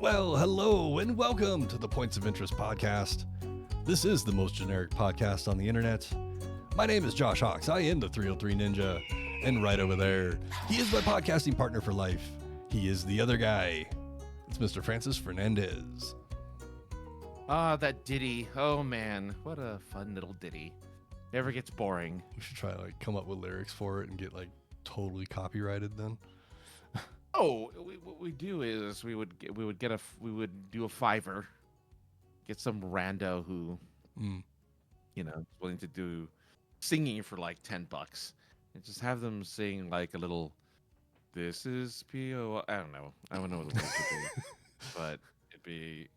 Well, hello and welcome to the Points of Interest podcast. This is the most generic podcast on the internet. My name is Josh Hawks. I am the 303 Ninja. And right over there, he is my podcasting partner for life. He is the other guy. It's Mr. Francis Fernandez. Ah, that ditty. Oh, man. What a fun little ditty. Never gets boring. We should try to come up with lyrics for it and get totally copyrighted then. Oh, what we do is we would do a Fiverr, get some rando who, is willing to do singing for like $10, and just have them sing like a little. This is POI. I don't know. I don't know what the words would be, but it'd be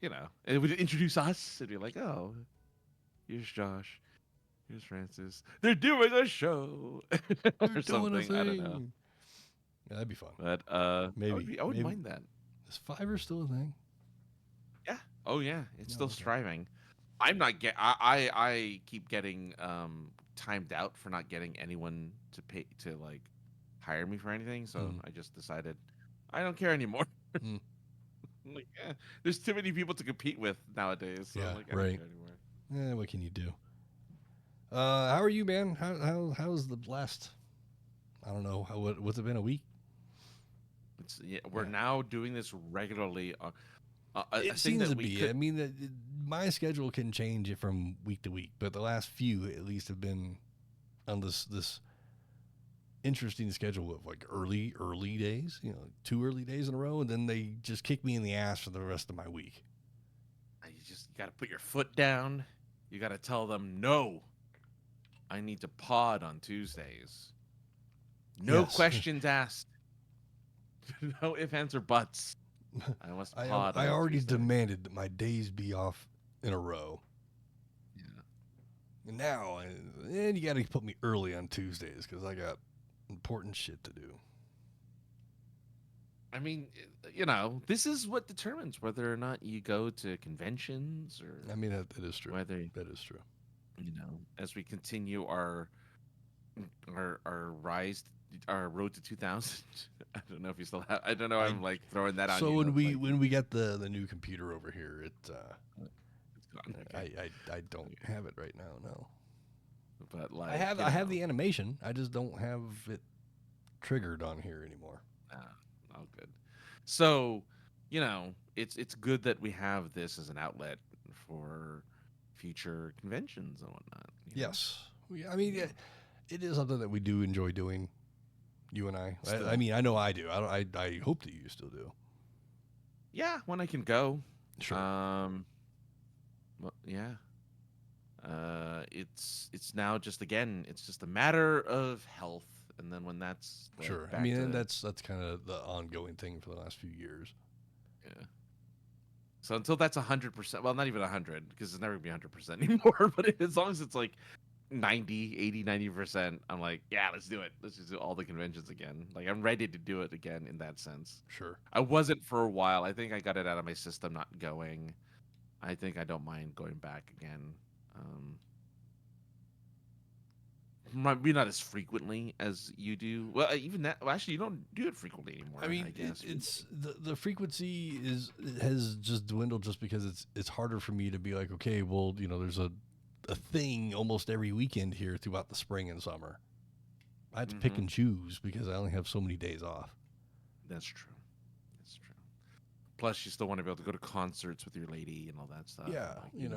it would introduce us. It'd be like, oh, here's Josh, here's Francis. They're doing a show or something. I don't know. Yeah, that'd be fun. But maybe I would mind that. Is Fiverr still a thing? Yeah. Oh yeah, it's still striving. I'm not I keep getting timed out for not getting anyone to pay to hire me for anything. So I just decided I don't care anymore. I'm like, there's too many people to compete with nowadays. So I don't care anymore. Yeah, what can you do? How are you, man? How's the last? I don't know. What's it been, a week? We're now doing this regularly. It seems to be. I mean, my schedule can change from week to week, but the last few at least have been on this interesting schedule of early days. 2 early days in a row, and then they just kick me in the ass for the rest of my week. You got to put your foot down. You got to tell them no. I need to pod on Tuesdays. No questions asked. No ifs, ands, or buts. I must pod. I already demanded that my days be off in a row. Yeah. And now, you got to put me early on Tuesdays because I got important shit to do. I mean, this is what determines whether or not you go to conventions or. I mean, that is true. That is true. As we continue our rise, our road to 2000. I don't know if you still have. I don't know. I'm throwing that on. So when we get the new computer over here, it's gone. Okay. I don't have it right now. No. But I have the animation. I just don't have it triggered on here anymore. Oh, good. So, it's good that we have this as an outlet for future conventions and whatnot. Yes. I mean, it is something that we do enjoy doing. You and I. I mean, I know I do. I hope that you still do. Yeah, when I can go. Sure. Well, yeah. It's now just it's just a matter of health, and then when that's sure. I mean, that's kind of the ongoing thing for the last few years. Yeah. So until that's 100%, well, not even 100, because it's never gonna be 100% anymore. But as long as it's 90, 80, 90%, I'm like, yeah, let's do it. Let's just do all the conventions again. I'm ready to do it again in that sense. Sure. I wasn't for a while. I think I got it out of my system not going. I think I don't mind going back again. Maybe not as frequently as you do. Well, even that. Well, actually, you don't do it frequently anymore. I mean, I guess it's the frequency has just dwindled just because it's harder for me to be like, okay, well, there's a thing almost every weekend here throughout the spring and summer. I have to pick and choose because I only have so many days off. That's true. Plus, you still want to be able to go to concerts with your lady and all that stuff. Yeah, you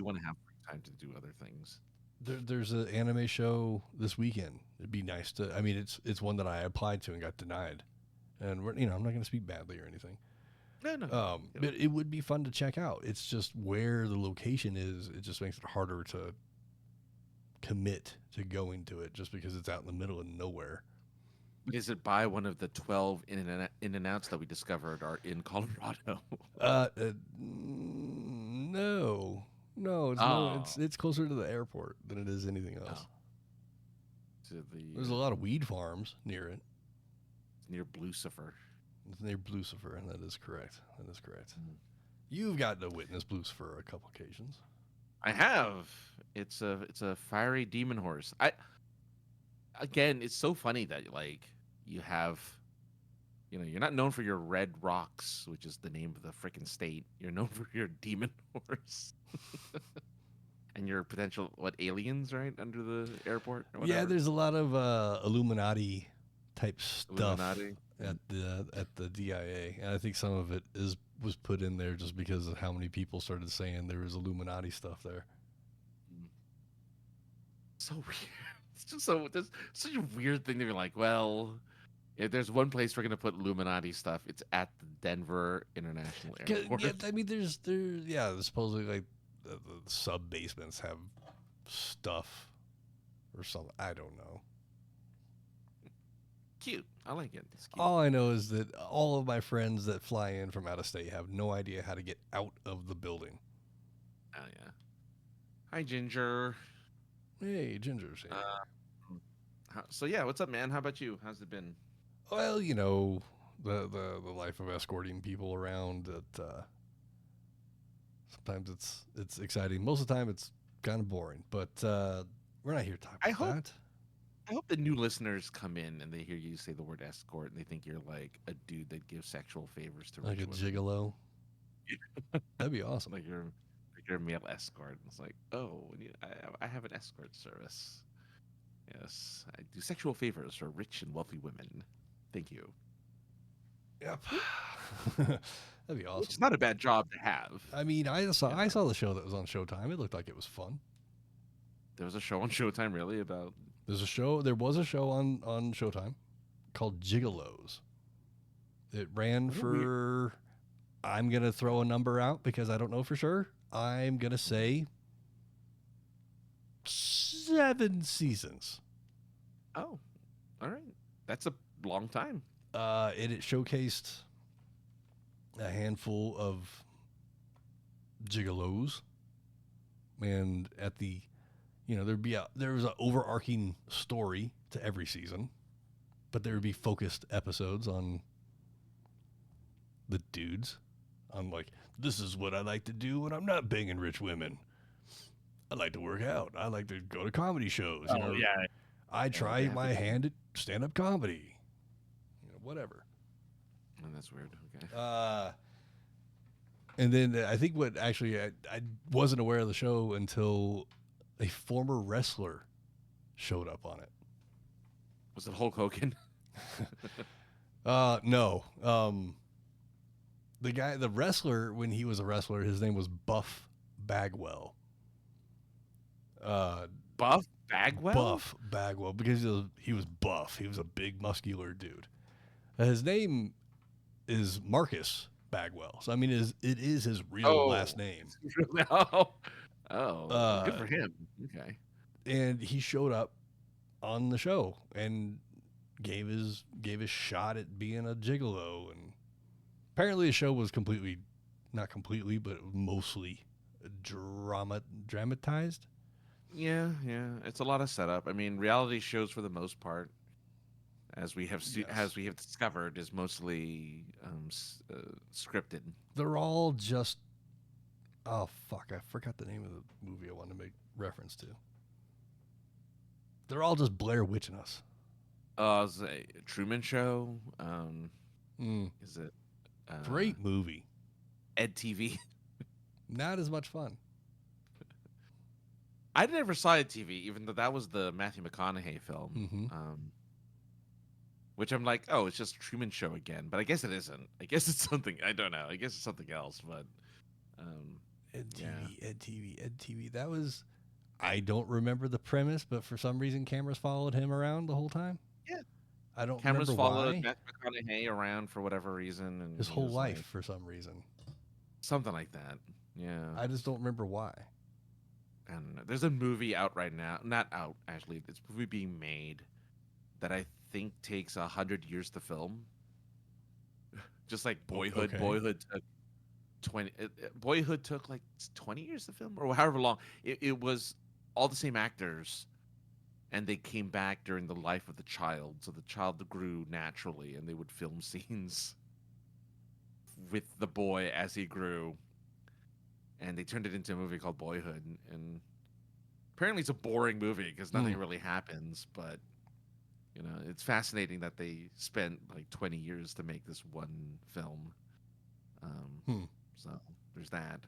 want to have free time to do other things. There's an anime show this weekend. It'd be nice to. I mean, it's one that I applied to and got denied, and I'm not going to speak badly or anything. No. But it would be fun to check out. It's just where the location is. It just makes it harder to commit to going to it, just because it's out in the middle of nowhere. Is it by one of the 12 in and outs that we discovered are in Colorado? No, it's closer to the airport than it is anything else. There's a lot of weed farms near it. It's near Blucifer. It's near Blucifer, and that is correct. You've gotten to witness Blucifer a couple occasions. I have. It's a fiery demon horse. Again, it's so funny that you have You know, you're not known for your red rocks, which is the name of the freaking state. You're known for your demon horse and your potential aliens, right, under the airport or Yeah, whatever. there's a lot of Illuminati type stuff Illuminati. at the DIA, and I think some of it was put in there just because of how many people started saying there was Illuminati stuff there. So weird. It's just so there's such a weird thing to be like, well, if there's one place we're gonna put Illuminati stuff, it's at the Denver International Airport. Yeah, I mean, there's supposedly like the sub basements have stuff or something. I don't know. Cute. I like it. It's cute. All I know is that all of my friends that fly in from out of state have no idea how to get out of the building. Oh yeah. Hi, Ginger. Hey, Ginger's here. So yeah, what's up, man? How about you? How's it been? Well, you know, the life of escorting people around. That sometimes it's exciting. Most of the time, it's kind of boring. But we're not here to talk about that. I hope the new listeners come in and they hear you say the word escort and they think you're like a dude that gives sexual favors to like rich a women. gigolo. That'd be awesome. Like you're a male escort. It's like, oh, I have an escort service. Yes, I do sexual favors for rich and wealthy women. Thank you. Yep. That'd be awesome. It's not a bad job to have. I mean, I saw the show that was on Showtime. It looked like it was fun. There was a show on Showtime, really, about... There was a show on Showtime called Gigolos. It ran for... I'm going to throw a number out because I don't know for sure. I'm going to say 7 seasons. Oh, all right. That's a long time. It showcased a handful of gigolos, and at the, there was an overarching story to every season, but there would be focused episodes on the dudes. I'm like, this is what I like to do when I'm not banging rich women. I like to work out. I like to go to comedy shows. Yeah. I try my hand at stand-up comedy. Whatever. Oh, that's weird. Okay. And then I think what actually I wasn't aware of the show until a former wrestler showed up on it. Was it Hulk Hogan? No. The wrestler, when he was a wrestler, his name was Buff Bagwell. Buff Bagwell? Buff Bagwell, because he was buff. He was a big, muscular dude. His name is Marcus Bagwell. So, I mean, it is his real last name. Good for him. Okay. And he showed up on the show and gave his shot at being a gigolo. And apparently the show was not completely, but mostly dramatized. Yeah. It's a lot of setup. I mean, reality shows for the most part, as we have discovered, is mostly scripted. They're all just... Oh, fuck. I forgot the name of the movie I wanted to make reference to. They're all just Blair Witching us. Is it a Truman Show? Is it... Great movie. Ed TV. Not as much fun. I never saw Ed TV, even though that was the Matthew McConaughey film. Mm-hmm. Which I'm like, oh, it's just Truman Show again. But I guess it isn't. I guess it's something. I don't know. I guess it's something else. But Ed TV. That was... I don't remember the premise, but for some reason, cameras followed him around the whole time. Yeah. I don't cameras remember followed why. Matthew McConaughey around for whatever reason. And His whole life, for some reason. Something like that. Yeah. I just don't remember why. I don't know. There's a movie out right now. Not out, actually. It's a movie being made that I think takes 100 years to film. Just like Boyhood. Okay. Boyhood took like 20 years to film, or however long. It was all the same actors, and they came back during the life of the child. So the child grew naturally, and they would film scenes with the boy as he grew. And they turned it into a movie called Boyhood. And apparently it's a boring movie because nothing really happens. But You know, it's fascinating that they spent like 20 years to make this one film. So there's that.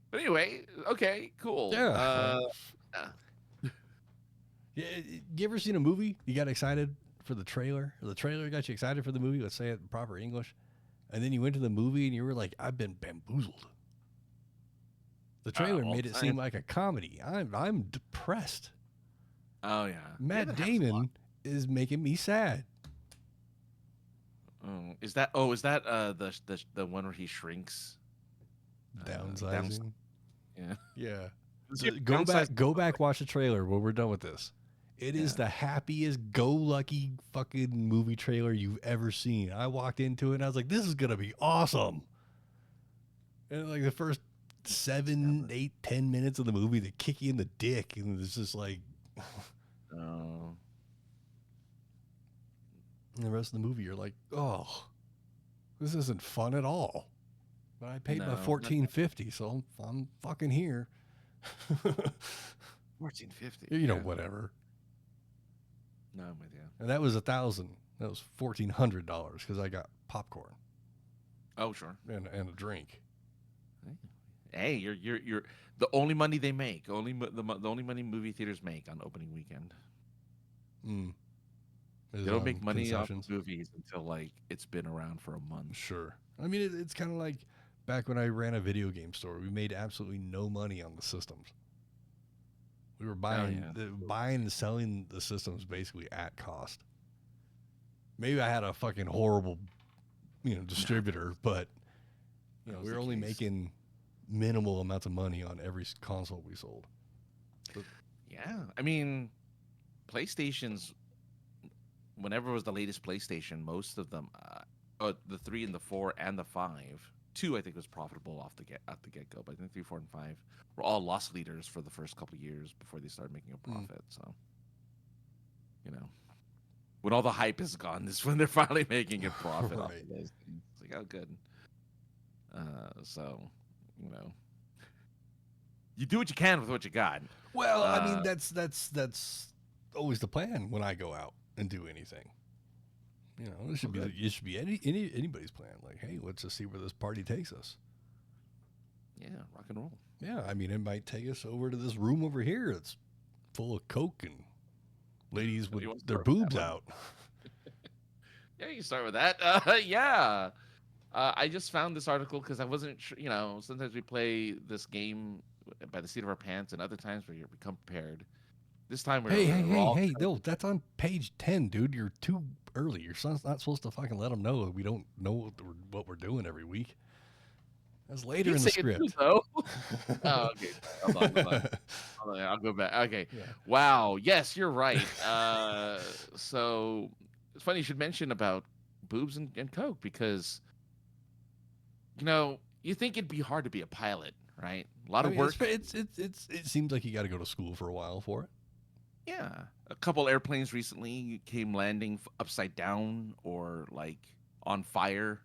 But anyway, okay, cool. Yeah. Yeah. Yeah. You ever seen a movie? You got excited for the trailer? Or the trailer got you excited for the movie? Let's say it in proper English. And then you went to the movie and you were like, I've been bamboozled. The trailer All made the it time. seem like a comedy. I'm depressed. Oh yeah. Matt that happens a lot. Damon is making me sad. Is that the one where he shrinks? Downsizing. Yeah. Yeah. So Go back, watch the trailer when we're done with this. It is the happiest go lucky fucking movie trailer you've ever seen. I walked into it and I was like, this is gonna be awesome. And like the first 7, 8, 10 minutes of the movie, they kick you in the dick, and it's just like Oh. And the rest of the movie, you're like, oh, this isn't fun at all. But I paid my $14.50, so I'm fucking here. $14.50. You know, whatever. No, I'm with you. And that was $1,000. That was $1,400 because I got popcorn. Oh, sure. And a drink. Hey, you're the only money they make. The only money movie theaters make on opening weekend. They don't make money off movies until like it's been around for a month. Sure. I mean, it's kind of like back when I ran a video game store. We made absolutely no money on the systems. We were buying and selling the systems basically at cost. Maybe I had a fucking horrible, distributor, but we were only making minimal amounts of money on every console we sold. But, yeah, I mean, PlayStation's. Whenever it was the latest PlayStation, most of them, the 3 and the 4 and the 5, 2 I think was profitable at the get go, but I think 3, 4, and 5 were all loss leaders for the first couple of years before they started making a profit. So, when all the hype is gone, this is when they're finally making a profit off of those things. It's like, oh, good. So, you do what you can with what you got. Well, I mean, that's always the plan when I go out and do anything. It should be anybody's plan. Like, hey, let's just see where this party takes us. Yeah, rock and roll. Yeah, I mean, it might take us over to this room over here that's full of coke and ladies with their boobs out. Yeah, you can start with that. Yeah. I just found this article because I wasn't sure. Sometimes we play this game by the seat of our pants, and other times we become prepared. This time we're hey, no, that's on page 10, dude. You're too early. Your son's not supposed to fucking let them know that we don't know what we're doing every week. That's later in the script. Too, though. Oh, okay. Hold on. I'll go back. Okay. Yeah. Wow. Yes, you're right. So it's funny you should mention about boobs and coke because, you think it'd be hard to be a pilot, right? A lot of work. It seems like you got to go to school for a while for it. Yeah, a couple airplanes recently came landing upside down or like on fire.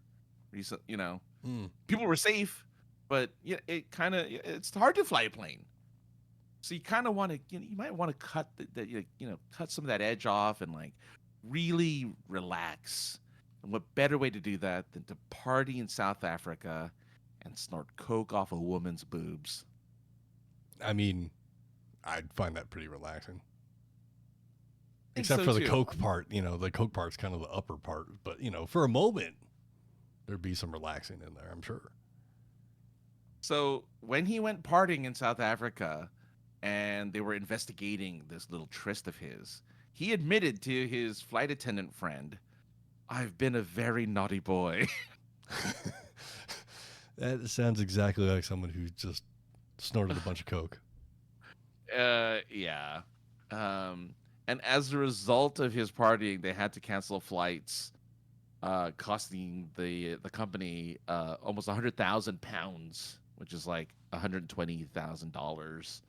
People were safe, but it's hard to fly a plane. So you kind of want to, you might want to cut cut some of that edge off and like really relax. And what better way to do that than to party in South Africa and snort coke off a woman's boobs? I mean, I'd find that pretty relaxing. Except for the coke part, the coke part's kind of the upper part. But, for a moment, there'd be some relaxing in there, I'm sure. So when he went partying in South Africa and they were investigating this little tryst of his, he admitted to his flight attendant friend, I've been a very naughty boy. That sounds exactly like someone who just snorted a bunch of coke. Yeah. And as a result of his partying, they had to cancel flights, costing the company almost 100,000 pounds, which is like $120,000,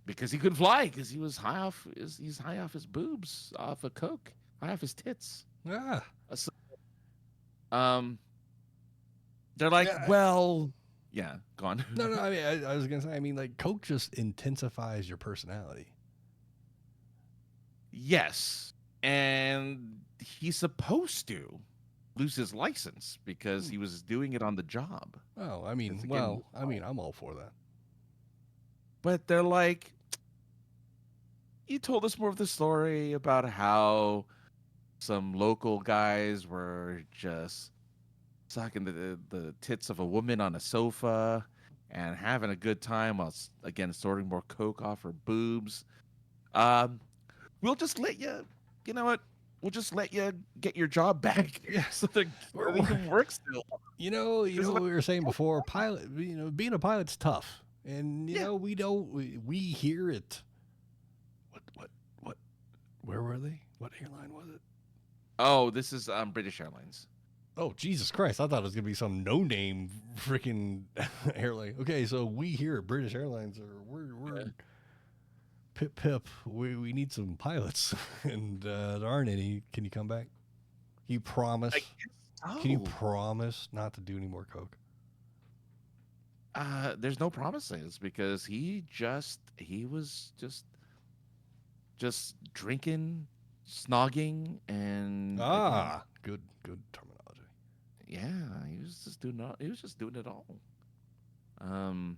because he couldn't fly because he was high off. He's high off his boobs, off of coke, high off his tits. Yeah. So, they're like, well, yeah, go on. No. I mean, I was gonna say, like coke just intensifies your personality. Yes, and he's supposed to lose his license because he was doing it on the job. Oh, I mean, well, I mean, I'm all for that. But they're like, you told us more of the story about how some local guys were just sucking the tits of a woman on a sofa and having a good time while, again, snorting more coke off her boobs. We'll just let you, you know what? We'll just let you get your job back. Yeah. So they can work still. You know what we were saying before, pilot, being a pilot's tough. And, we hear it. What, where were they? What airline was it? Oh, this is British Airlines. Oh, Jesus Christ. I thought it was going to be some no-name freaking airline. Okay, so we here at British Airlines, we're pip. We need some pilots, and there aren't any. Can you come back? Can you promise? Can you promise not to do any more coke? There's no promises because he was just drinking, snogging, and good terminology. Yeah, he was just doing it all. And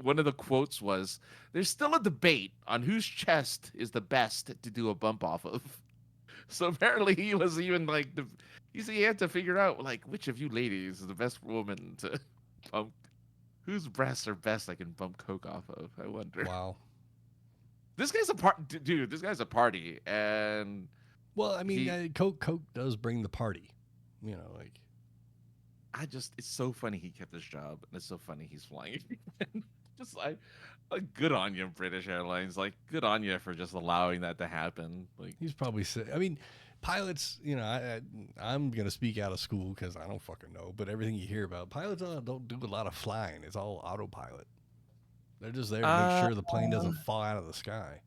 one of the quotes was, "There's still a debate on whose chest is the best to do a bump off of." So apparently he was even like he had to figure out like which of you ladies is the best woman to bump, whose breasts are best I can bump coke off of. I wonder. Wow. This guy's dude. This guy's a party, and well, I mean, coke does bring the party. It's so funny he kept his job, and it's so funny he's flying. Just like good on you, British Airlines. Like, good on you for just allowing that to happen. Like, he's probably I mean, pilots. I'm gonna speak out of school because I don't fucking know. But everything you hear about pilots don't do a lot of flying. It's all autopilot. They're just there to make sure the plane doesn't fall out of the sky.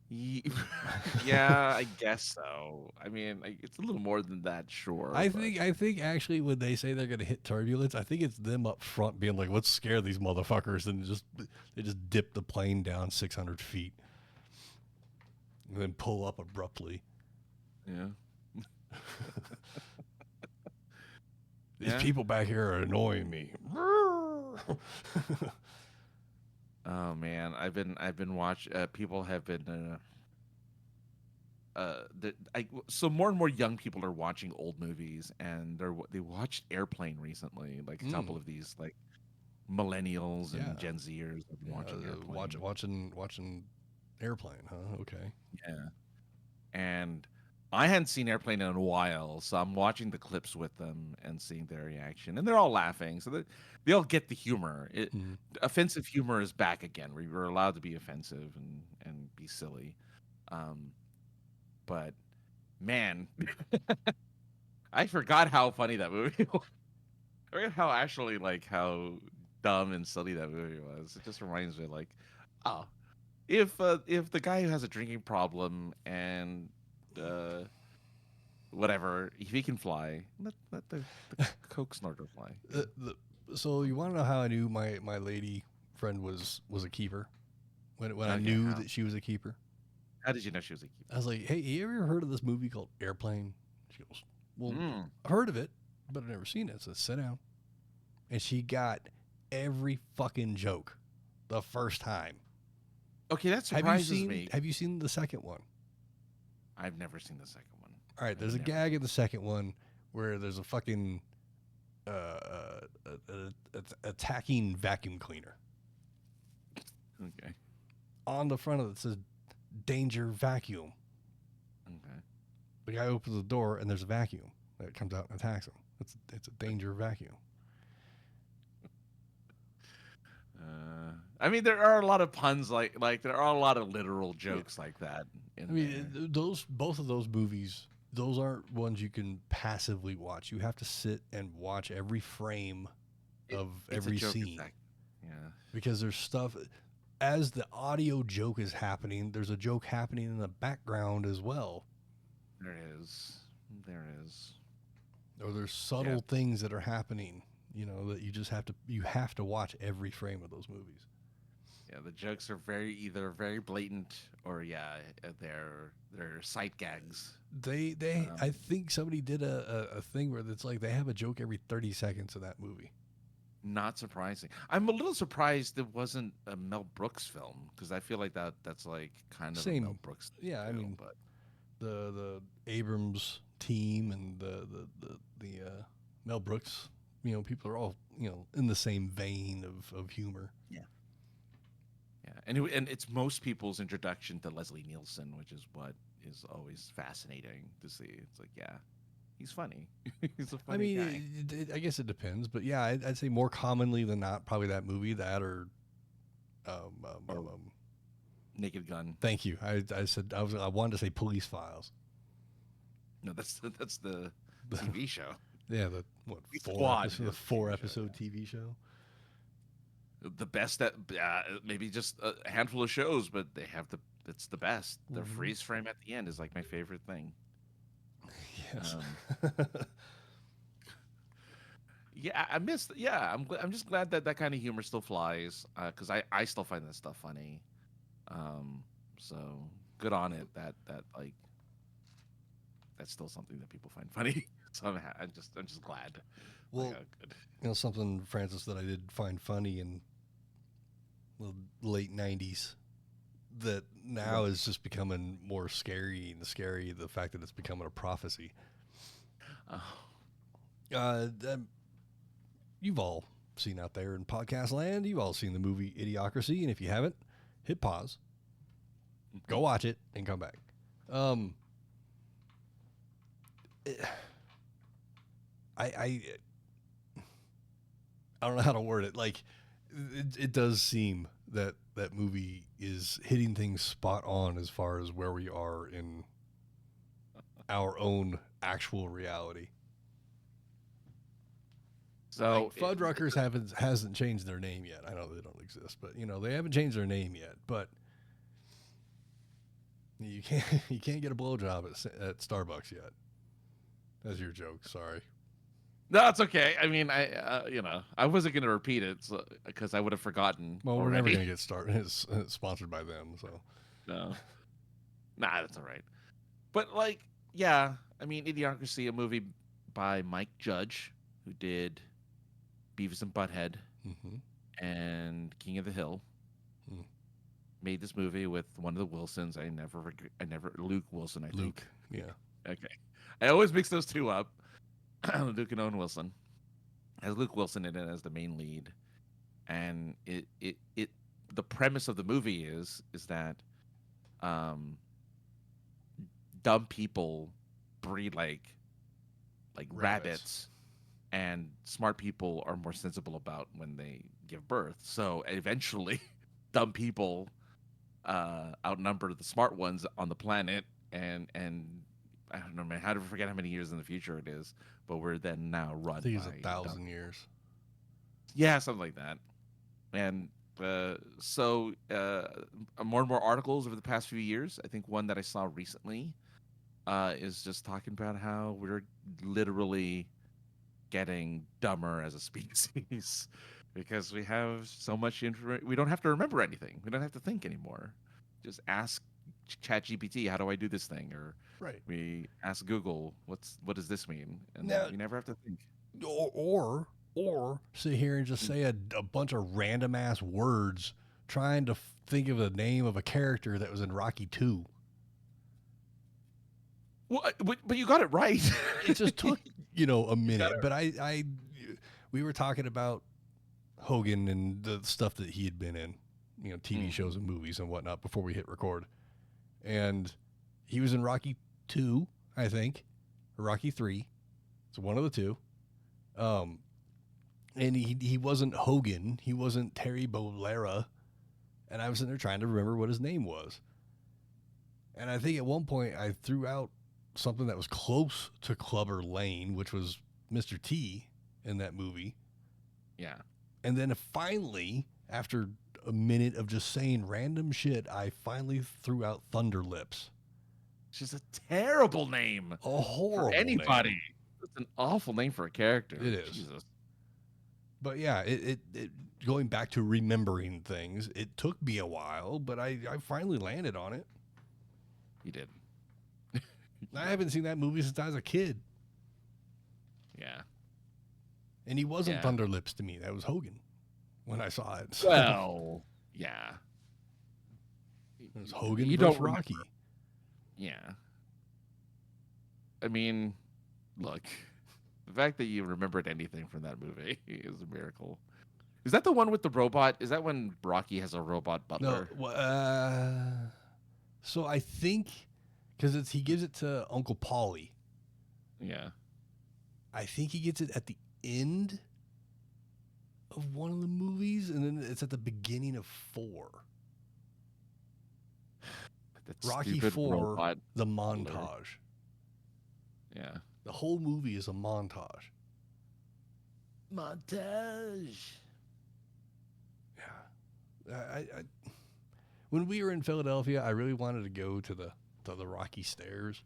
Yeah, I guess so. I mean, it's a little more than that, sure. I think actually when they say they're going to hit turbulence, I think it's them up front being like, "Let's scare these motherfuckers," and they just dip the plane down 600 feet and then pull up abruptly. Yeah. These people back here are annoying me. Oh man, I've been watching. People have been. So more and more young people are watching old movies, and they watched Airplane recently. Like a couple of these like millennials and Gen Zers have been watching Airplane. Watching Airplane, huh? Okay. Yeah, and I hadn't seen Airplane in a while, so I'm watching the clips with them and seeing their reaction, and they're all laughing. So they all get the humor. Offensive humor is back again. We were allowed to be offensive and be silly. But man, I forgot how funny that movie was. I forgot how actually how dumb and silly that movie was. It just reminds me like, oh, if the guy who has a drinking problem and whatever, if he can fly, let the coke snorter fly. So you want to know how I knew my lady friend was a keeper? When I knew that she was a keeper? How did you know she was a keeper? I was like, "Hey, you ever heard of this movie called Airplane?" She goes, "Well, I heard of it, but I've never seen it." So sit down. And she got every fucking joke the first time. Okay, that surprises me. Have you seen the second one? I've never seen the second one. All right, there's a gag in the second one where there's a fucking attacking vacuum cleaner. Okay. On the front of it says "Danger Vacuum." Okay. The guy opens the door and there's a vacuum that comes out and attacks him. It's a danger vacuum. I mean, there are a lot of puns like there are a lot of literal jokes like that. Both of those movies, those aren't ones you can passively watch. You have to sit and watch every frame of every scene. Yeah. Because there's stuff as the audio joke is happening, there's a joke happening in the background as well. There is. Or there's subtle things that are happening, that you have to watch every frame of those movies. Yeah, the jokes are either very blatant or they're sight gags. I think somebody did a thing where it's like they have a joke every 30 seconds of that movie. Not surprising. I'm a little surprised it wasn't a Mel Brooks film because I feel like that's like kind of a Mel Brooks. Yeah, film, I mean, but the Abrams team and the Mel Brooks, people are all in the same vein of humor. Yeah, and it's most people's introduction to Leslie Nielsen, which is what is always fascinating to see. It's like, yeah, he's funny. He's a funny guy. I guess it depends, but yeah, I'd say more commonly than not, probably that movie, that or Naked Gun. Thank you. I said I wanted to say Police Files. No, that's the TV show. Yeah, the four episode TV show. The best that maybe just a handful of shows, but it's the best. The freeze frame at the end is like my favorite thing. Yes. I'm just glad that kind of humor still flies because I still find that stuff funny. So good on it that like that's still something that people find funny. So I'm just glad. Well, good. Something, Francis, that I did find funny in the late 90s that now is just becoming more scary, the fact that it's becoming a prophecy. You've all seen out there in podcast land, you've all seen the movie Idiocracy, and if you haven't, hit pause, go watch it, and come back. I don't know how to word it. Like, it does seem that that movie is hitting things spot on as far as where we are in our own actual reality. So like, Fuddruckers hasn't changed their name yet. I know they don't exist, but they haven't changed their name yet. But you can't get a blowjob at Starbucks yet. That's your joke. Sorry. No, it's okay. I mean, I wasn't going to repeat it because I would have forgotten. Well, already. We're never going to get started. Sponsored by them, so no. Nah, that's all right. But like, yeah, I mean, Idiocracy, a movie by Mike Judge, who did Beavis and Butthead and King of the Hill, made this movie with one of the Wilsons. I never Luke Wilson. I think. Luke, yeah. Okay, I always mix those two up. Luke and Owen Wilson has Luke Wilson in it as the main lead, and it the premise of the movie is that dumb people breed like rabbits, and smart people are more sensible about when they give birth. So eventually, dumb people outnumber the smart ones on the planet, and I don't know, man. How to forget how many years in the future it is, but we're then now run. I think it's 1,000 years. Yeah, something like that. And so more and more articles over the past few years. I think one that I saw recently is just talking about how we're literally getting dumber as a species because we have so much information. We don't have to remember anything. We don't have to think anymore. Just ask ChatGPT, how do I do this thing? Or we ask Google, what does this mean? And now, we never have to think. Or sit here and just say a bunch of random ass words trying to think of the name of a character that was in Rocky 2. Well, but you got it right. It just took, a minute. But we were talking about Hogan and the stuff that he had been in, TV shows and movies and whatnot before we hit record. And he was in Rocky 2, I think, or Rocky 3. It's one of the two. And he wasn't Hogan. He wasn't Terry Bollea. And I was sitting there trying to remember what his name was. And I think at one point I threw out something that was close to Clubber Lane, which was Mr. T in that movie. Yeah. And then finally, after a minute of just saying random shit, I finally threw out Thunder Lips. Which is a terrible name. A horrible for anybody. name. It's an awful name for a character. It is. Jesus. But yeah, it going back to remembering things, it took me a while, but I finally landed on it. You did. I haven't seen that movie since I was a kid. Yeah. And he wasn't Thunder Lips to me. That was Hogan when I saw it. So. Well, yeah. It was Hogan you versus don't Rocky. Remember. Yeah. I mean, look, the fact that you remembered anything from that movie is a miracle. Is that the one with the robot? Is that when Rocky has a robot butler? No. So I think because he gives it to Uncle Paulie. Yeah. I think he gets it at the end of one of the movies, and then it's at the beginning of 4. Rocky 4, the montage. Yeah. The whole movie is a montage. Montage. Yeah. I when we were in Philadelphia, I really wanted to go to the Rocky Stairs.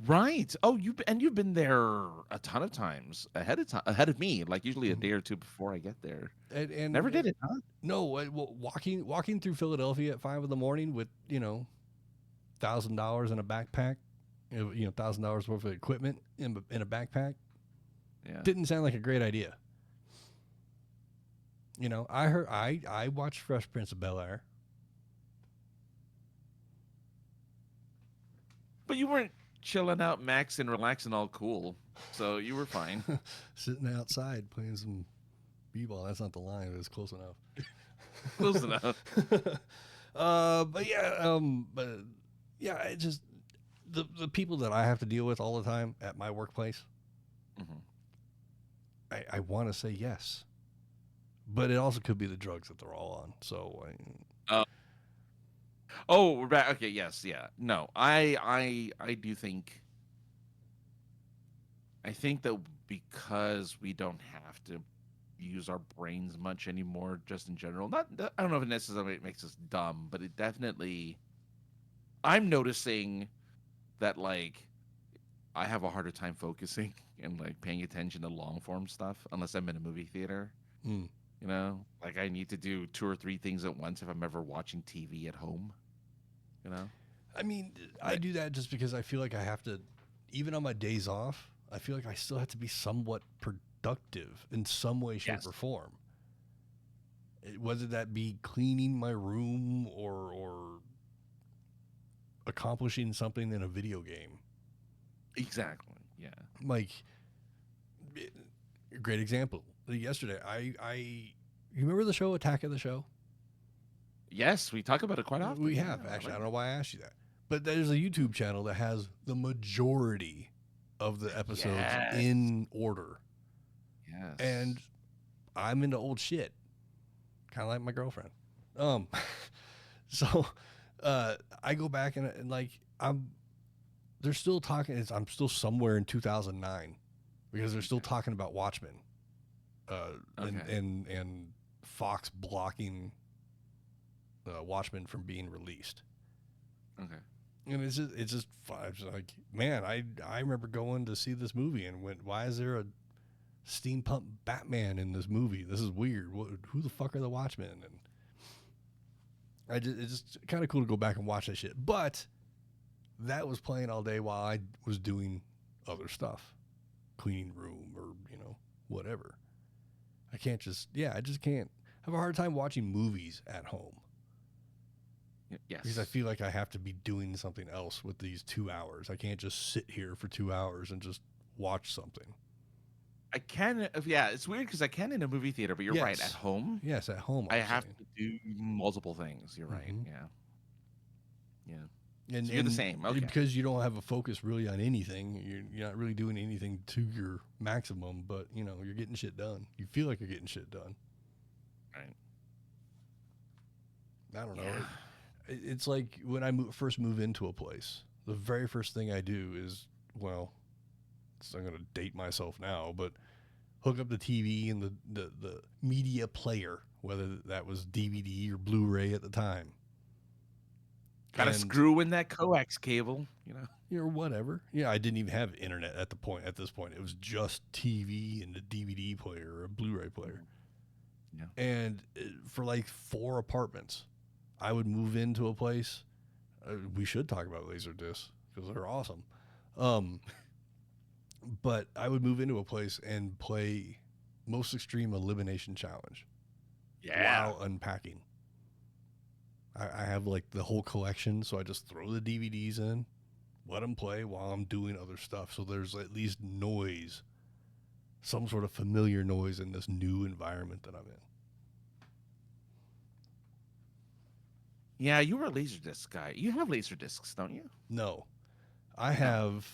Right. Oh, you've been there a ton of times ahead of me, like usually a day or two before I get there. And never did it, huh? No, walking through Philadelphia at 5 a.m. with $1,000 in a backpack, $1,000 worth of equipment in a backpack. Yeah. Didn't sound like a great idea. I watched Fresh Prince of Bel-Air. But you weren't chilling out, Max, and relaxing all cool, so you were fine. Sitting outside playing some b-ball. That's not the line, but it's close enough. Close enough. But yeah, it just the people that I have to deal with all the time at my workplace. Mm-hmm. I want to say yes, but it also could be the drugs that they're all on. So. Oh, we're back. Okay, yes, yeah. No, I do think. I think that because we don't have to use our brains much anymore, just in general. I don't know if it necessarily makes us dumb, but it definitely. I'm noticing that like I have a harder time focusing and like paying attention to long form stuff unless I'm in a movie theater. Mm. Like I need to do 2 or 3 things at once if I'm ever watching TV at home. I mean, I do that just because I feel like I have to, even on my days off, I feel like I still have to be somewhat productive in some way, shape, or form. Whether that be cleaning my room or accomplishing something in a video game. Exactly. Yeah. Like, a great example. Yesterday, you remember the show Attack of the Show? Yes, we talk about it quite often. We have, actually. I don't know why I asked you that. But there's a YouTube channel that has the majority of the episodes in order. Yes. And I'm into old shit. Kind of like my girlfriend. So I go back and like they're still talking. I'm still somewhere in 2009 because they're still talking about Watchmen. And Fox blocking Watchmen from being released. Okay. And it's just like, man, I remember going to see this movie and went, why is there a steampunk Batman in this movie? This is weird. Who the fuck are the Watchmen? And it's just kind of cool to go back and watch that shit. But that was playing all day while I was doing other stuff, cleaning room or whatever. I just can't. I have a hard time watching movies at home. Yes. Because I feel like I have to be doing something else with these 2 hours. I can't just sit here for 2 hours and just watch something. I can, it's weird because I can in a movie theater, but you're right. At home? Yes, at home. I have to do multiple things. You're right. Yeah. Yeah. And so you're the same. Okay. Because you don't have a focus really on anything. You're not really doing anything to your maximum, but, you're getting shit done. You feel like you're getting shit done. Right. I don't know. Yeah. It's like when I first move into a place, the very first thing I do is, I'm going to date myself now, but hook up the TV and the media player, whether that was DVD or Blu-ray at the time. Gotta And screw in that coax cable, you know. or whatever. Yeah, I didn't even have internet at this point. It was just TV and a DVD player or a Blu-ray player. Yeah. And for like 4 apartments, I would move into a place. We should talk about Laserdiscs because they're awesome. But I would move into a place and play Most Extreme Elimination Challenge while unpacking. I have like the whole collection, so I just throw the DVDs in, let them play while I'm doing other stuff. So there's at least noise, some sort of familiar noise in this new environment that I'm in. Yeah, you were a Laserdisc guy. You have Laserdiscs, don't you? No, I have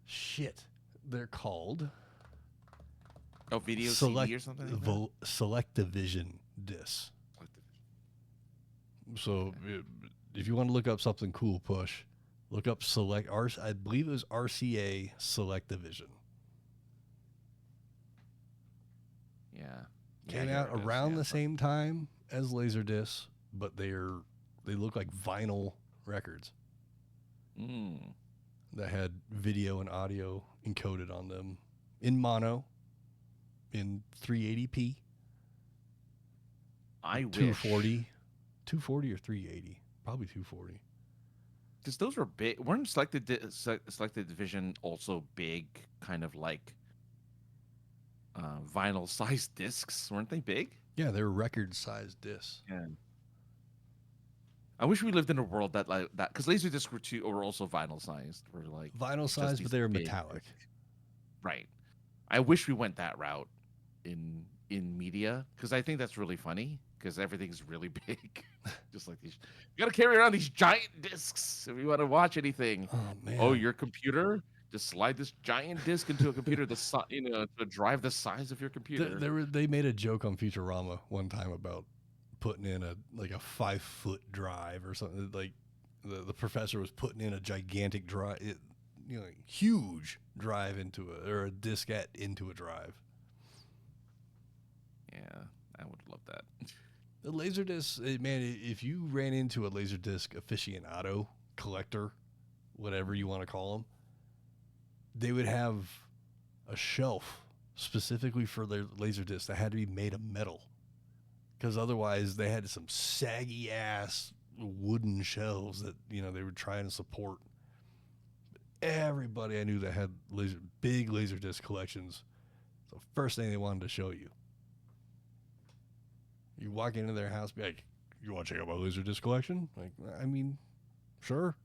shit. They're called video CD or something like that? Select-Division discs. So if you want to look up something cool, look up I believe it was RCA Select-Division. Yeah. Came out around the same time as Laserdiscs, but they look like vinyl records that had video and audio encoded on them in mono, in 380p. I 240, wish. 240 or 380, probably 240. Because those were big. Weren't Selected Division also big, kind of like vinyl-sized discs? Weren't they big? Yeah, they're record-sized discs. Yeah. I wish we lived in a world that like that, because Laserdiscs were also vinyl-sized. Were like vinyl-sized, but they were metallic. Right. I wish we went that route in media, because I think that's really funny, because everything's really big. Just like these, you gotta carry around these giant discs if you want to watch anything. Oh man! Oh, your computer, just slide this giant disc into a computer to drive the size of your computer. They made a joke on Futurama one time about putting in a 5-foot drive or something. Like the professor was putting in a gigantic drive, huge drive or a diskette into a drive. Yeah, I would love that. The Laserdisc, man, if you ran into a Laserdisc aficionado, collector, whatever you want to call them, they would have a shelf specifically for their Laserdisc that had to be made of metal. Because otherwise they had some saggy ass wooden shelves that, they were trying to support. Everybody I knew that had big Laserdisc collections, the first thing they wanted to show you. You walk into their house, be like, "You want to check out my Laserdisc collection?" Like, I mean, sure.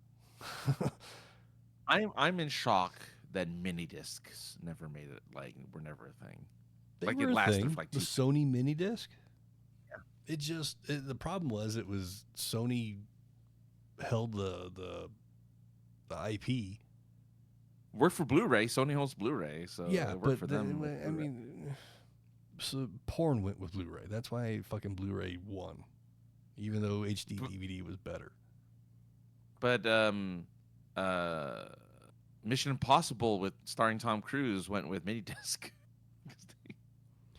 I'm in shock that mini discs never made it. Like, were never a thing. They were it a lasted thing. For like the Sony mini disc. Yeah. The problem was it was Sony held the IP. Worked for Blu-ray. Sony holds Blu-ray, so yeah, it worked for them. I mean. So porn went with Blu-ray. That's why fucking Blu-ray won, even though HD DVD was better. But Mission Impossible with starring Tom Cruise went with mini disc.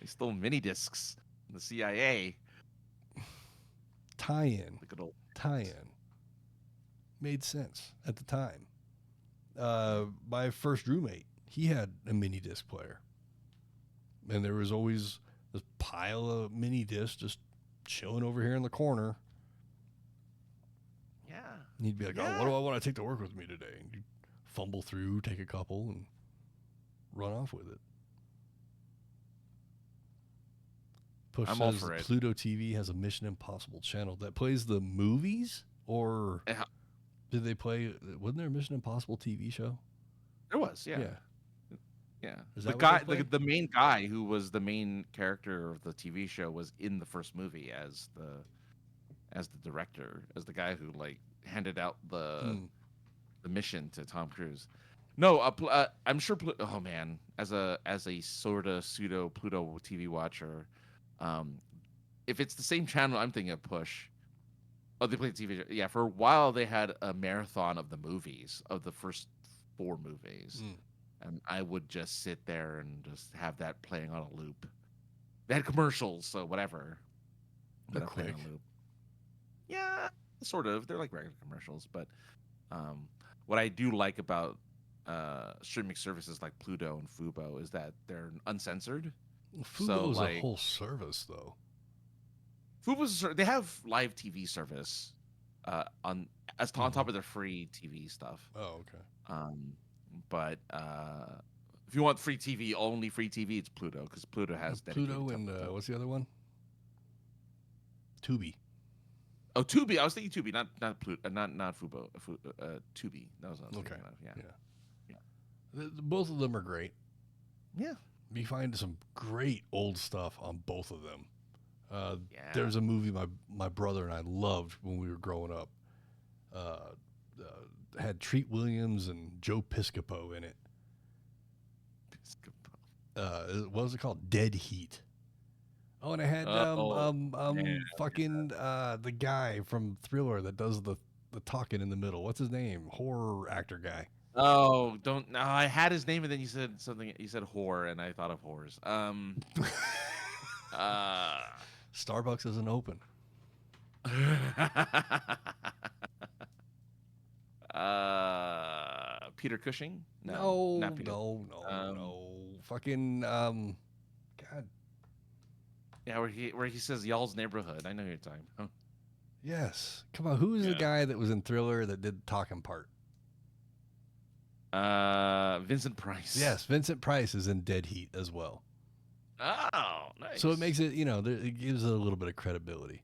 They stole mini discs from the CIA. Tie-in made sense at the time. My first roommate, he had a mini disc player. And there was always this pile of mini discs just chilling over here in the corner. Yeah. And he'd be like, "Oh, what do I want to take to work with me today?" And you'd fumble through, take a couple, and run off with it. Push I'm says all for it. Pluto TV has a Mission Impossible channel that plays the movies, or did they play? Wasn't there a Mission Impossible TV show? There was, yeah. Yeah, the main guy who was the main character of the TV show was in the first movie as the director, as the guy who like handed out the mission to Tom Cruise. No, I'm sure. Oh man, as a sort of pseudo Pluto TV watcher, if it's the same channel I'm thinking of, Push. Oh, they played TV. Yeah, for a while they had a marathon of the movies of the first 4 movies. And I would just sit there and just have that playing on a loop. They had commercials, so whatever. They're quick. Yeah, sort of. They're like regular commercials, but what I do like about streaming services like Pluto and Fubo is that they're uncensored. So Fubo's a like whole service, though. They have live TV service on on top of their free TV stuff. Oh, okay. But if you want free TV, only free TV, it's Pluto because Pluto has Pluto and what's the other one? Tubi. Oh, Tubi. I was thinking Tubi, not Pluto, not Fubo. Tubi. That was what I was thinking of. Yeah. Both of them are great. Yeah. You find some great old stuff on both of them. There's a movie my brother and I loved when we were growing up. Had Treat Williams and Joe Piscopo in it. What was it called? Dead Heat. Oh, and I had the guy from Thriller that does the talking in the middle. What's his name? Horror actor guy. Oh, don't. No, I had his name and then you said something. You said whore, and I thought of whores. Starbucks isn't open. Peter Cushing? No, not Peter. No. Fucking God. Yeah, where he says y'all's neighborhood. I know your time. Huh? Yes. Come on. Who's the guy that was in Thriller that did the talking part? Vincent Price. Yes, Vincent Price is in Dead Heat as well. Oh, nice. So it makes it, it gives it a little bit of credibility.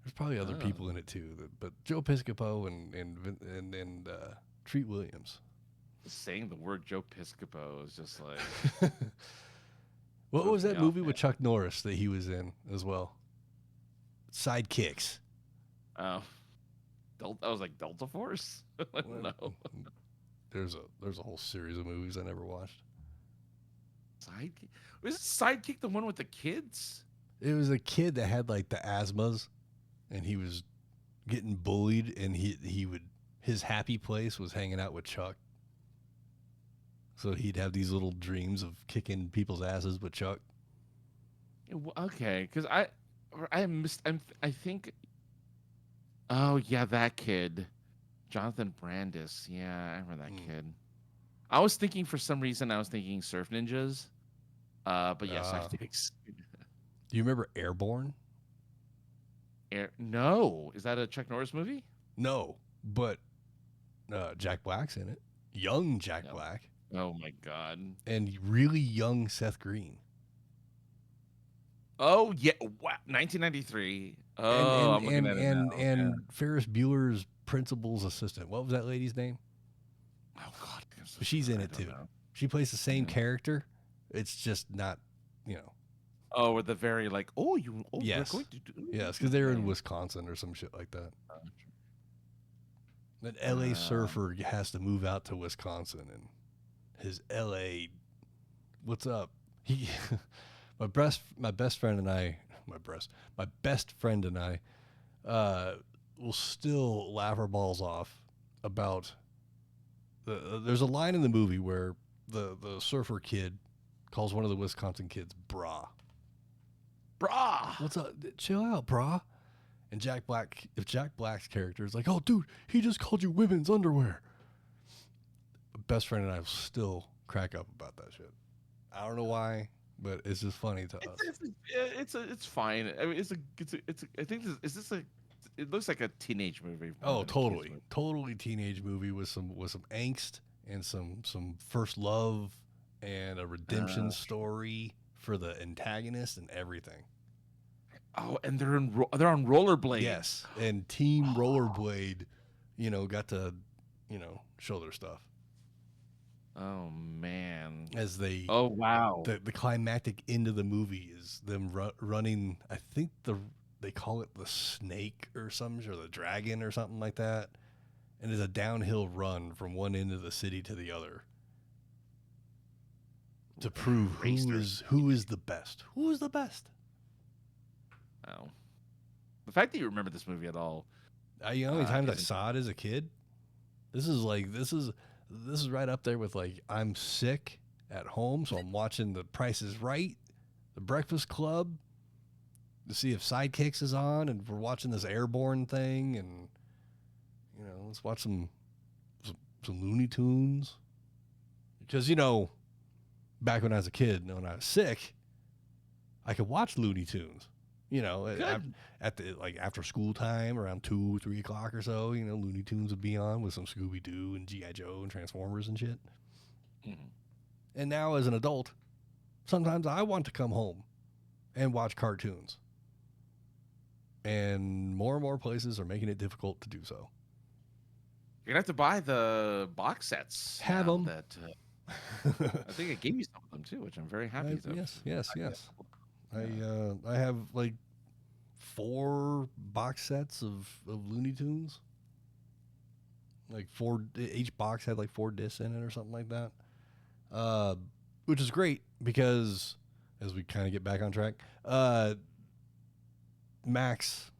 There's probably other people in it too, but Joe Piscopo and Treat Williams. Saying the word Joe Piscopo is just like. What was that movie with Chuck Norris that he was in as well? Sidekicks. Oh, I was like Delta Force. No. There's a whole series of movies I never watched. Sidekick? Was Sidekick the one with the kids? It was a kid that had like the asthmas, and he was getting bullied, and his happy place was hanging out with Chuck. So he'd have these little dreams of kicking people's asses with Chuck. Okay, because I think. Oh yeah, that kid, Jonathan Brandis. Yeah, I remember that kid. I was thinking for some reason Surf Ninjas, but yes, Sidekicks. Do you remember Airborne? No, is that a Chuck Norris movie? No, but Jack Black's in it. Young Jack Black. Oh my god! And really young Seth Green. Oh yeah, wow, 1993. Oh, I'm looking at it now. And Ferris Bueller's principal's assistant. What was that lady's name? Oh god, she's in it too. She plays the same character. It's just not, Oh, with the very like, yes, we're going to do. Yes, because they're in Wisconsin or some shit like that. That L.A. surfer has to move out to Wisconsin, and his L.A. What's up? My best friend and I will still laugh our balls off about there's a line in the movie where the surfer kid calls one of the Wisconsin kids brah. What's up? Chill out, brah. And Jack Black's character is like, oh, dude, he just called you women's underwear. Best friend and I will still crack up about that shit. I don't know why, but it's just funny to us. It's fine. I mean, I think it looks like a teenage movie. Oh, totally teenage movie with some angst and some first love and a redemption story for the antagonist and everything. Oh, and they're on rollerblade. Yes, and Team Rollerblade, got to, show their stuff. Oh man! As they. Oh wow! The climactic end of the movie is them running. I think they call it the snake or something, or the dragon or something like that, and it's a downhill run from one end of the city to the other. To prove who is the best. Who is the best? Oh, the fact that you remember this movie at all. You know how many times I saw it as a kid? This is right up there with like I'm sick at home, so I'm watching The Price is Right, The Breakfast Club, to see if Sidekicks is on, and we're watching this Airborne thing, and let's watch some Looney Tunes. Because back when I was a kid, when I was sick, I could watch Looney Tunes. At the after school time around 2-3 o'clock or so, Looney Tunes would be on with some Scooby Doo and G.I. Joe and Transformers and shit. Mm-hmm. And now as an adult, sometimes I want to come home and watch cartoons. And more places are making it difficult to do so. You're gonna have to buy the box sets. Have them. I think I gave you some of them too, which I'm very happy. Yes. I have 4 box sets of Looney Tunes. Each box had 4 discs in it or something like that. Which is great because, as we kind of get back on track, Max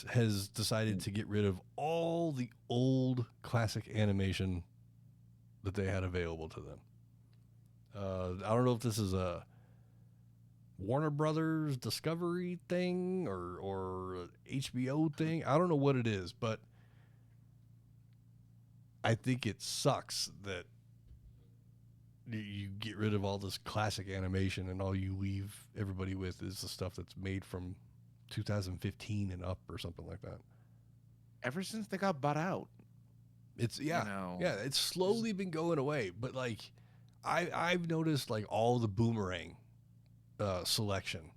has decided to get rid of all the old classic animation that they had available to them. I don't know if this is a Warner Brothers Discovery thing or HBO thing. I don't know what it is, but I think it sucks that you get rid of all this classic animation and all you leave everybody with is the stuff that's made from 2015 and up or something like that. Ever since they got bought out. It's it's slowly been going away, but I've noticed all the Boomerang selection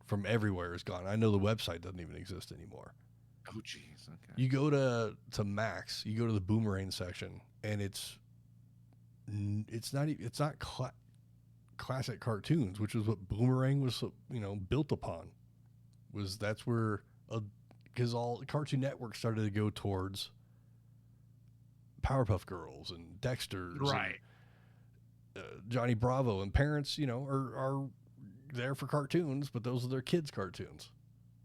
from everywhere is gone. I know the website doesn't even exist anymore. Oh jeez, okay. You go to Max, you go to the Boomerang section, and it's not classic cartoons, which is what Boomerang was built upon. That's where because all Cartoon Network started to go towards Powerpuff Girls and Dexter's, right? And, Johnny Bravo, and parents are there for cartoons, but those are their kids' cartoons.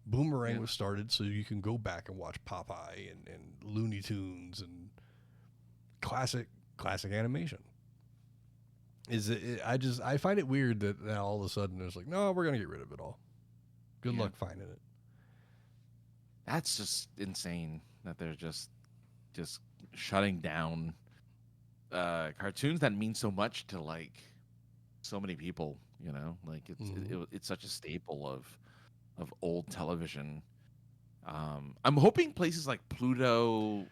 Boomerang was started so you can go back and watch Popeye and Looney Tunes and classic animation. I find it weird that now all of a sudden it's no, we're gonna get rid of it all. Good luck finding it. That's just insane that they're just shutting down cartoons that mean so much to so many people. It's such a staple of old television. I'm hoping places like Pluto,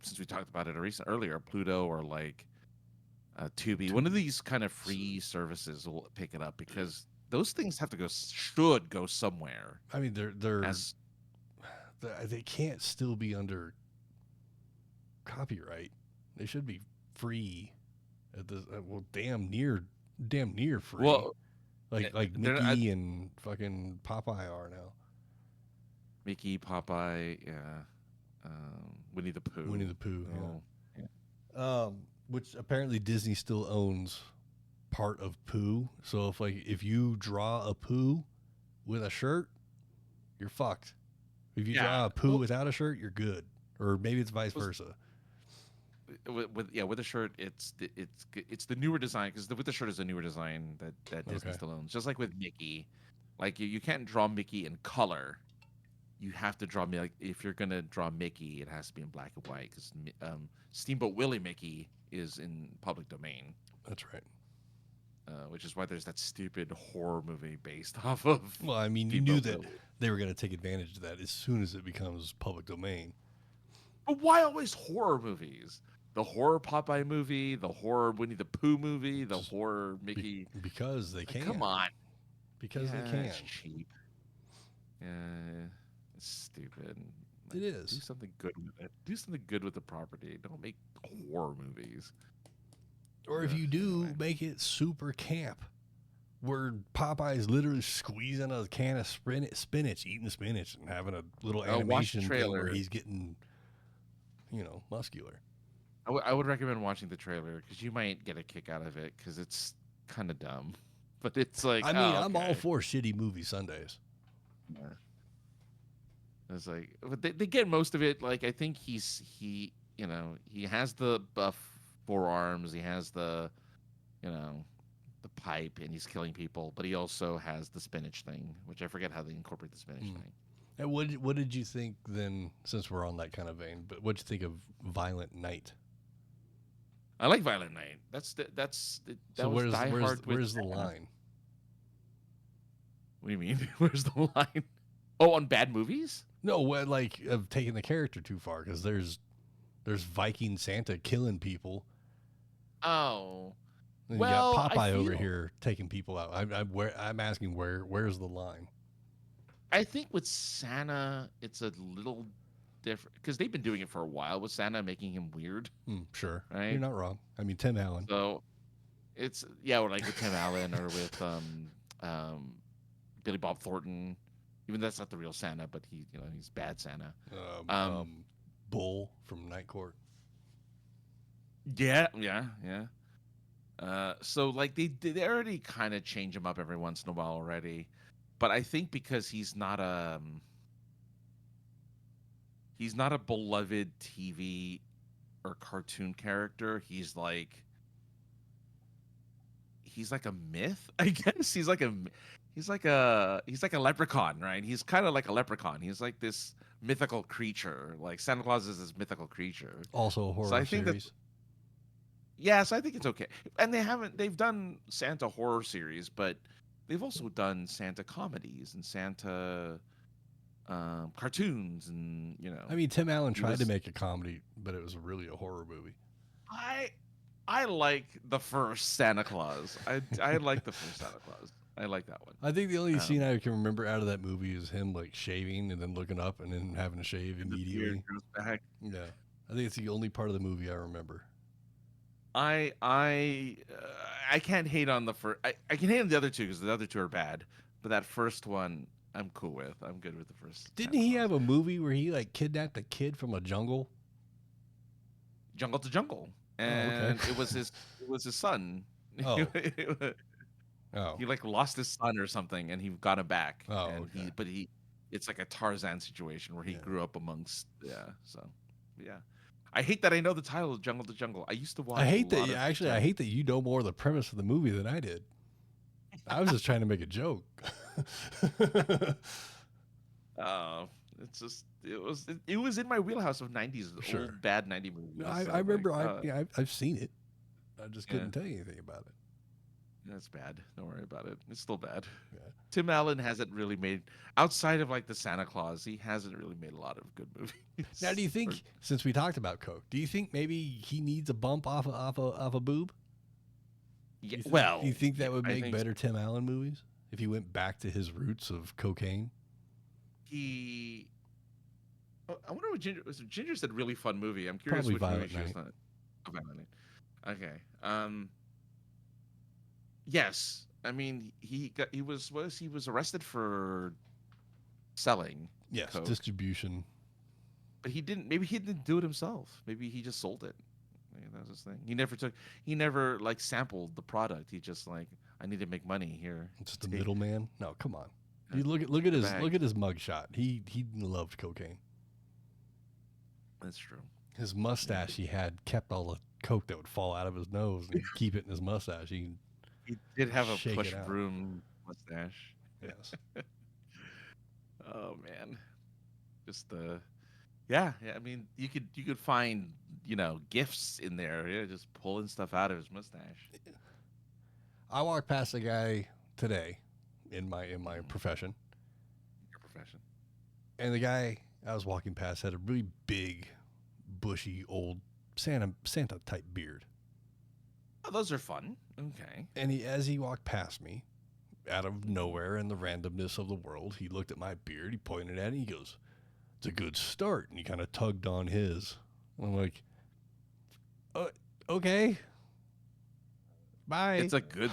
since we talked about it earlier, Pluto or Tubi, one of these kind of free services will pick it up, because those things should go somewhere. I mean, they can't still be under copyright. They should be free at this. Damn near free. Well, like Mickey and fucking Popeye are now. Mickey, Popeye, yeah. Winnie the Pooh. Yeah. Which apparently Disney still owns part of Pooh. So if you draw a Pooh with a shirt, you're fucked. If you draw a Pooh without a shirt, you're good. Or maybe it's vice versa. With a shirt, it's the newer design, because with the shirt is a newer design that Disney still owns. Just like with Mickey, you can't draw Mickey in color. You have to draw if you're gonna draw Mickey, it has to be in black and white, because Steamboat Willie Mickey is in public domain. That's right. Which is why there's that stupid horror movie based off of. Well, I mean, you knew that they were going to take advantage of that as soon as it becomes public domain. But why always horror movies? The horror Popeye movie, the horror Winnie the Pooh movie, the horror Mickey. Because they can. Come on. Because they can. It's cheap. Yeah, it's stupid. It is. Do something good with it. Do something good with the property. Don't make horror movies. Or if you do, make it super camp, where Popeye is literally squeezing a can of spinach, eating spinach, and having a little animation thing where he's getting, muscular. I would recommend watching the trailer, because you might get a kick out of it, because it's kind of dumb. But it's I'm all for shitty movie Sundays. Yeah. It's but they get most of it. I think he has the buff forearms. He has the, the pipe and he's killing people, but he also has the spinach thing, which I forget how they incorporate the spinach thing. And what did you think then, since we're on that kind of vein, but what'd you think of Violent Night? I like Violent Night. That So was Die Hard. Where's the line? What do you mean? Where's the line? Oh, on bad movies? No, like of taking the character too far, because there's Viking Santa killing people. Oh, And you got Popeye over here taking people out. I'm asking where's the line? I think with Santa, it's a little different because they've been doing it for a while with Santa, making him weird. Sure, right? You're not wrong. I mean, Tim Allen. So it's or like with Tim Allen or with Billy Bob Thornton. Even that's not the real Santa, but he's bad Santa. Bull from Night Court. Yeah. So like they already kind of change him up every once in a while already, but I think because he's not a beloved TV or cartoon character, he's like a myth, I guess. He's like a leprechaun, right? He's kind of like a leprechaun. He's like this mythical creature. Like Santa Claus is this mythical creature. Also a horror series. Yes, I think it's okay. And they've done Santa horror series, but they've also done Santa comedies and Santa cartoons, and I mean, Tim Allen tried to make a comedy, but it was really a horror movie. I like the first Santa Claus. I like the first Santa Claus. I like that one. I think the only scene I can remember out of that movie is him like shaving and then looking up and then having to shave immediately. Yeah, I think it's the only part of the movie I remember. I can't hate on the first. I can hate on the other two because the other two are bad, but that first one I'm cool with. I'm good with the first. Didn't he have a movie where he like kidnapped a kid from a jungle? Jungle to Jungle, and it was his son. Oh. He like lost his son or something, and he got him back. Oh, and it's like a Tarzan situation where he grew up amongst. So, yeah. I hate that I know the title of Jungle to Jungle. I used to watch. I hate that you know more of the premise of the movie than I did. I was just trying to make a joke. It was in my wheelhouse of 90s, old bad 90s movies. I remember. I've seen it. I just couldn't tell you anything about it. That's bad. Don't worry about it. It's still bad. Yeah. Tim Allen hasn't really made, outside of like the Santa Claus, he hasn't really made a lot of good movies. Now, do you think, since we talked about Coke, do you think maybe he needs a bump off a boob? Yeah. Do you think that would make better Tim Allen movies if he went back to his roots of cocaine? I wonder what Ginger was. Ginger said really fun movie. I'm curious Probably which Violent movie she was on. Violent Night. Okay. Yes. I mean, he was arrested for selling. Yes, Coke. Distribution. But maybe he didn't do it himself. Maybe he just sold it. Maybe that was his thing. He never like sampled the product. He just like, I need to make money here. Just a middleman? No, come on. You look at his mugshot. He loved cocaine. That's true. His mustache he had kept all the coke that would fall out of his nose and keep it in his mustache. He did have a push broom mustache. Yes. Oh man. Just yeah. I mean, you could find gifts in there. Yeah, just pulling stuff out of his mustache. I walked past a guy today in my profession. Your profession. And the guy I was walking past had a really big, bushy, old Santa type beard. Oh, those are fun. Okay. And as he walked past me, out of nowhere in the randomness of the world, he looked at my beard, he pointed at it, and he goes, "It's a good start." And he kind of tugged on his. And I'm like, okay. Bye. It's a good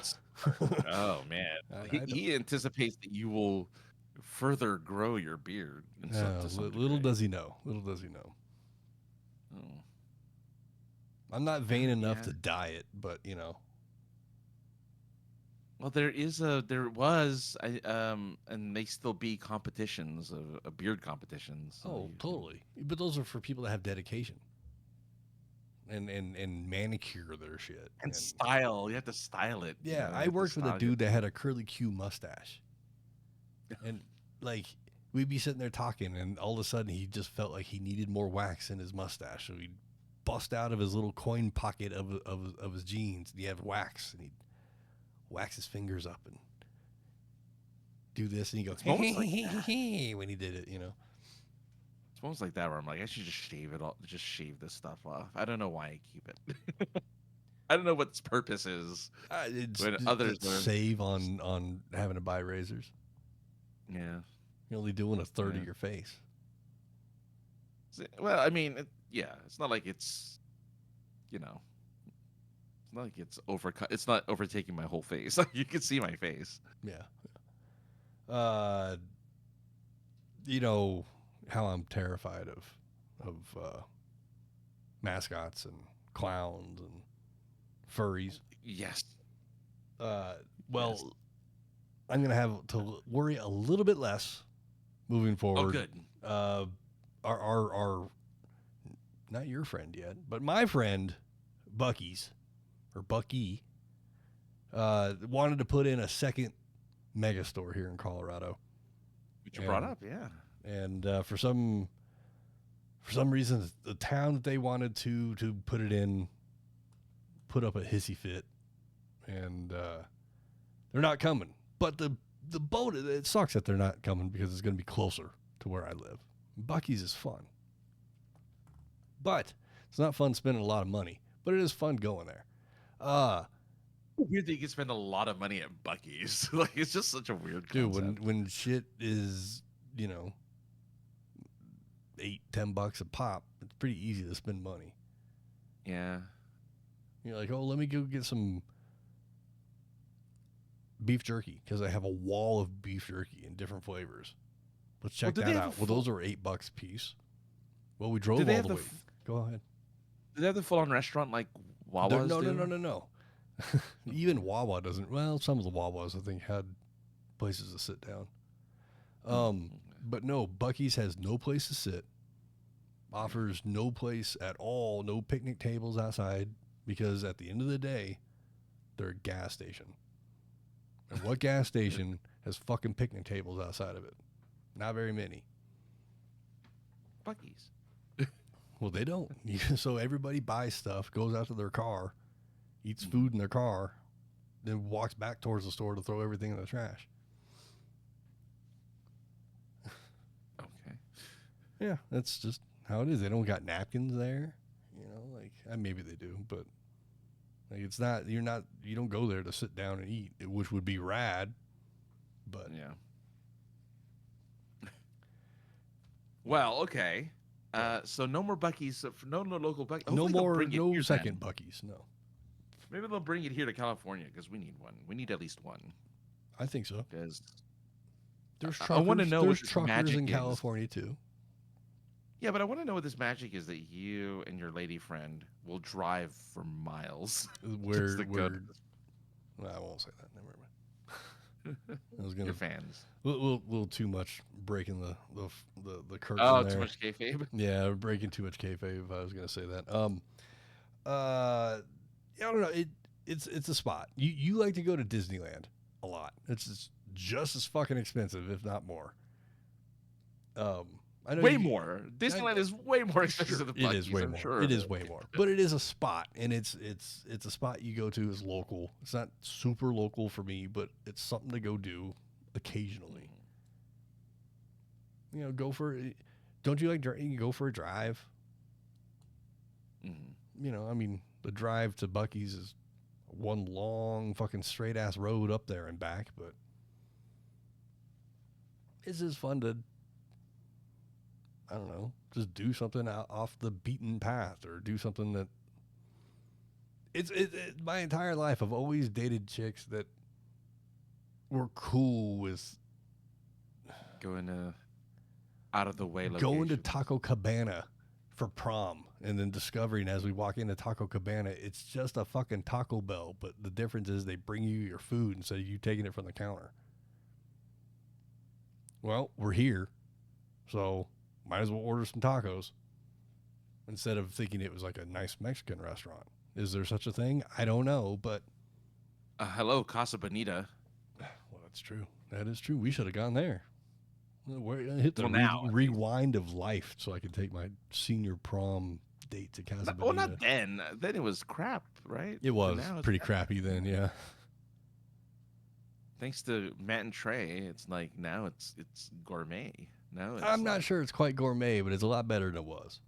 Oh, man. He anticipates that you will further grow your beard. Little does he know. Oh. I'm not vain enough to dye it, but Well, there was, and may still be competitions of beard competitions. Oh, totally. But those are for people that have dedication. and manicure their shit. And style. You have to style it. Yeah, I worked with a dude that had a curly Q mustache. And, like, we'd be sitting there talking, and all of a sudden he just felt like he needed more wax in his mustache. So he'd bust out of his little coin pocket of his jeans, and he'd have wax, and he'd wax his fingers up and do this, and he'd go, hey, when he did it, you know. It's almost like that where I'm like, I should just shave this stuff off. I don't know why I keep it. I don't know what its purpose is. It's save on having to buy razors. Yeah. You're only doing a third of your face. Well, I mean, it's not like it's, it's not like it's overcut. It's not overtaking my whole face. Like, you can see my face. Yeah. You know how I'm terrified of mascots and clowns and furries. Yes. Well, yes. I'm going to have to worry a little bit less moving forward. Oh, good. Our not your friend yet, but my friend Bucky wanted to put in a second mega store here in Colorado. Which you brought up, yeah. And for some reason, the town that they wanted to put it in put up a hissy fit, and they're not coming. But the boat, it sucks that they're not coming because it's going to be closer to where I live. Bucky's is fun, but it's not fun spending a lot of money. But it is fun going there. Weird that you can spend a lot of money at Bucky's. Like, it's just such a weird concept. Dude, when shit is, $8-10 a pop, it's pretty easy to spend money. Yeah. You're like, oh, let me go get some beef jerky because I have a wall of beef jerky in different flavors. Let's check that out. Well, those are $8 a piece. Well, we drove all the way. Go ahead. Do they have the full-on restaurant like Wawa's do? No. Even Wawa doesn't. Well, some of the Wawas, I think, had places to sit down. But no, Bucky's has no place to sit. Offers no place at all. No picnic tables outside because at the end of the day, they're a gas station. And what gas station has fucking picnic tables outside of it? Not very many. Bucky's. Well, they don't. So everybody buys stuff, goes out to their car, eats food in their car, then walks back towards the store to throw everything in the trash. Okay. Yeah, that's just how it is. They don't got napkins there. Maybe they do, but it's not, you don't go there to sit down and eat, which would be rad, but. Yeah. Well, okay. So no more Bucky's, no local Bucky's. No second Bucky's, no. Maybe they'll bring it here to California because we need one. We need at least one. I think so. Because I want to know what this truckers in California too. Yeah, but I want to know what this magic is that you and your lady friend will drive for miles. I won't say that. Never mind. I was gonna. Your fans. A little too much breaking the curtain. Oh, there. Too much kayfabe. Yeah, breaking too much kayfabe. If I was gonna say that. I don't know. It's a spot. You like to go to Disneyland a lot. It's just as fucking expensive, if not more. I know way more. Disneyland is way more expensive than Buc-ee's. It is way more. Sure it is way more. But it is a spot, and it's a spot you go to as local. It's not super local for me, but it's something to go do occasionally. Go for it. Don't you like go for a drive? Mm-hmm. The drive to Buc-ee's is one long fucking straight ass road up there and back, but it's just fun to, I don't know, just do something off the beaten path or do something that my entire life I've always dated chicks that were cool with going to out of the way locations. Going to Taco Cabana for prom and then discovering as we walk into Taco Cabana it's just a fucking Taco Bell, but the difference is they bring you your food instead of you taking it from the counter. Well, we're here, so might as well order some tacos. instead of thinking it was like a nice Mexican restaurant. Is there such a thing? I don't know, but hello, Casa Bonita. Well, that's true. That is true. We should have gone there. Hit the Now, rewind of life so I could take my senior prom date to Casa Bonita. Well, not then. Then it was crap, right? It was pretty crappy then, yeah. Thanks to Matt and Trey, it's like now it's gourmet. Now I'm not sure it's quite gourmet, but it's a lot better than it was.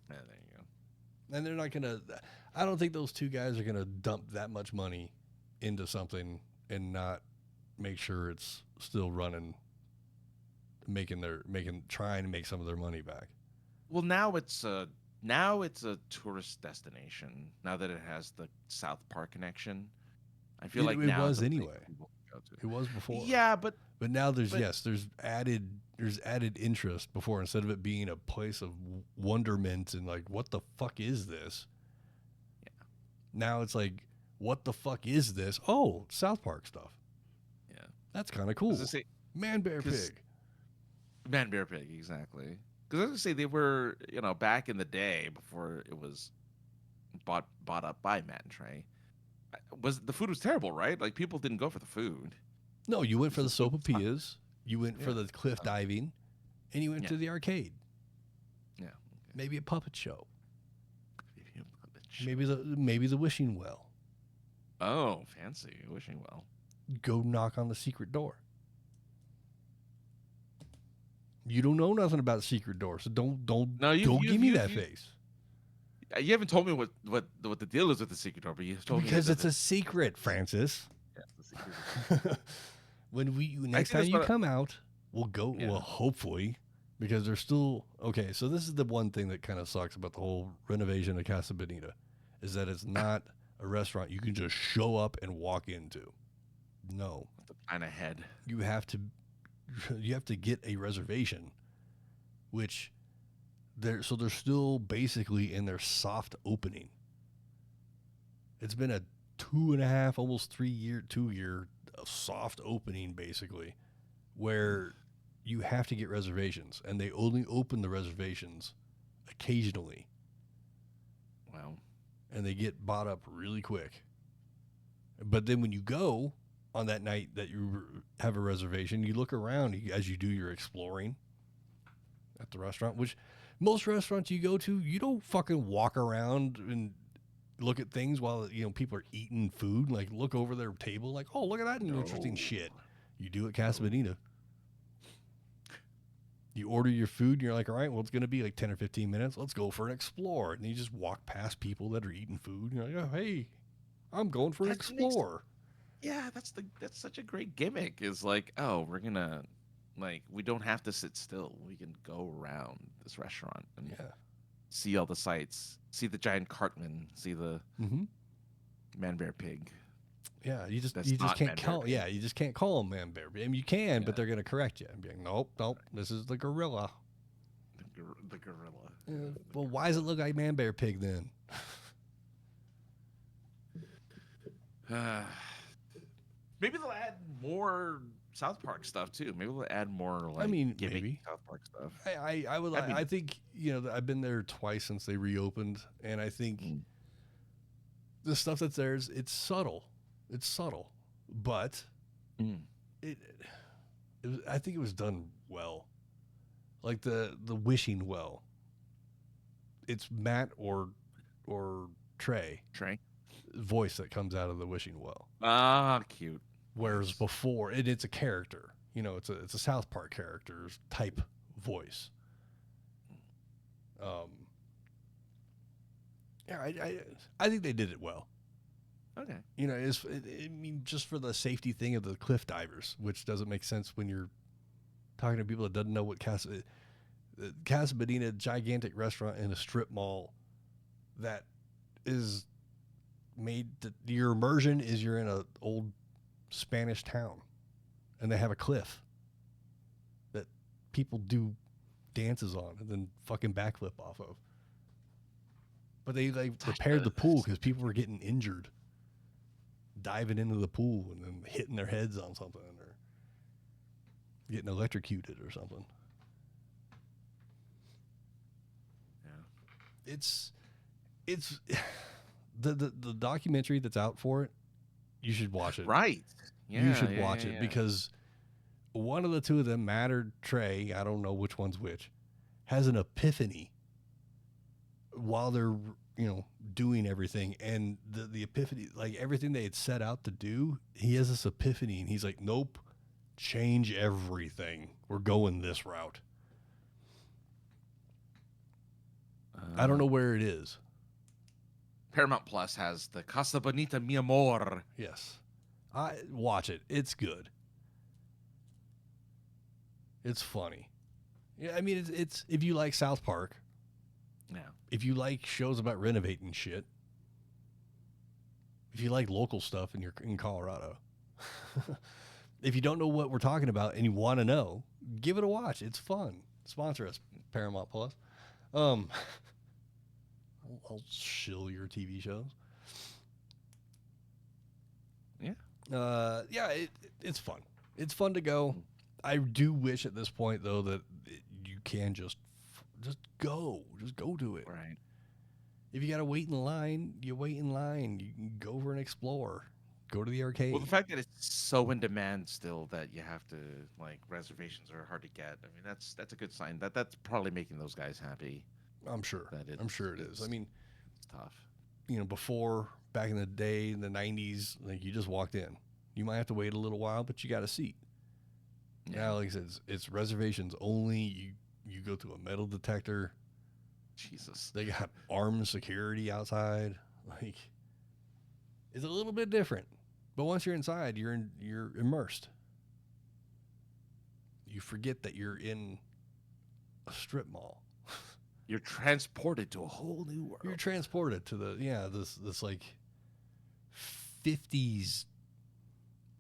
Yeah, there you go. And they're not gonna. I don't think those two guys are gonna dump that much money into something and not make sure it's still running, trying to make some of their money back. Well, now it's a tourist destination. Now that it has the South Park connection, I feel like it was anyway. It was before. Yeah, but now there's added interest before, instead of it being a place of wonderment and like, what the fuck is this? Yeah. Now it's like, what the fuck is this? Oh, South Park stuff. Yeah. That's kind of cool. Man, Bear, Pig. Man, Bear, Pig, exactly. Because I was going to say, they were, back in the day before it was bought up by Matt and Trey. The food was terrible, right? Like, people didn't go for the food. No, you went for the sopapillas, you went for the cliff diving, and you went to the arcade. Yeah. Okay. Maybe a puppet show. Maybe the wishing well. Oh, fancy wishing well. Go knock on the secret door. You don't know nothing about the secret door, so don't give me that face. You haven't told me what the deal is with the secret door, but you told me because it's a secret, Francis. Yeah, it's a secret. Next time you come out, we'll go. Yeah. Well, hopefully, because there's still okay. So this is the one thing that kind of sucks about the whole renovation of Casa Bonita, is that it's not a restaurant you can just show up and walk into. No, to plan ahead. You have to get a reservation, which they're still basically in their soft opening. It's been a 2.5, almost 2 year soft opening, basically, where you have to get reservations, and they only open the reservations occasionally. Wow. And they get bought up really quick. But then when you go on that night that you have a reservation, you look around as you do your exploring at the restaurant, which most restaurants you go to, you don't fucking walk around and look at things while people are eating food. Like, look over their table, like, oh, look at that interesting shit. You do at Casa Bonita. You order your food, and you're like, all right, well, it's going to be like 10 or 15 minutes. Let's go for an explore. And you just walk past people that are eating food. And you're like, oh, hey, I'm going for an explore. Yeah, that's such a great gimmick. Is like, oh, we're gonna, like, we don't have to sit still. We can go around this restaurant and see all the sights, see the giant Cartman, see the Man Bear Pig. Yeah, you just can't call. Yeah, you just can't call them Man Bear. I mean, you can, but they're gonna correct you and be like, nope, this is the gorilla. The gorilla. Well, why does it look like Man Bear Pig then? Maybe they'll add more South Park stuff too. Maybe they'll add more maybe South Park stuff. I would. I think I've been there twice since they reopened, and I think the stuff that's there it's subtle. It's subtle, but I think it was done well. Like the wishing well. It's Matt or Trey voice that comes out of the wishing well. Ah, cute. Whereas before, it's a character. It's a South Park character's type voice. I think they did it well. Okay. Just for the safety thing of the cliff divers, which doesn't make sense when you're talking to people that doesn't know what Casa Bonita, gigantic restaurant in a strip mall that is made your immersion is you're in an old Spanish town, and they have a cliff that people do dances on and then fucking backflip off of. But they repaired the pool because people were getting injured diving into the pool and then hitting their heads on something or getting electrocuted or something. it's the documentary that's out for it. You should watch it. Right. Yeah, you should watch it because one of the two of them, Matt or Trey, I don't know which one's which, has an epiphany while they're doing everything, and the epiphany, like everything they had set out to do, he has this epiphany and he's like, nope, change everything, we're going this route. I don't know where it is. Paramount Plus has the Casa Bonita Mi Amor. Yes, I watch it, it's good, it's funny. Yeah, I mean, it's if you like South Park. Yeah. If you like shows about renovating shit, if you like local stuff and you're in Colorado, if you don't know what we're talking about and you want to know, give it a watch. It's fun. Sponsor us, Paramount Plus. I'll shill your TV shows. Yeah. It's fun. It's fun to go. I do wish at this point though that you can just go to it. Right. If you got to wait in line, you wait in line. You can go over and explore. Go to the arcade. Well, the fact that it's so in demand still that you have to, like, reservations are hard to get. I mean, that's a good sign. That's probably making those guys happy. I'm sure. I'm sure it is. I mean, it's tough. Before, back in the day, in the 90s, like, you just walked in. You might have to wait a little while, but you got a seat. Yeah. Now, like I said, it's reservations only. You go through a metal detector. Jesus. They got armed security outside. Like, it's a little bit different. But once you're inside, you're immersed. You forget that you're in a strip mall. You're transported to a whole new world. You're transported to this like 50s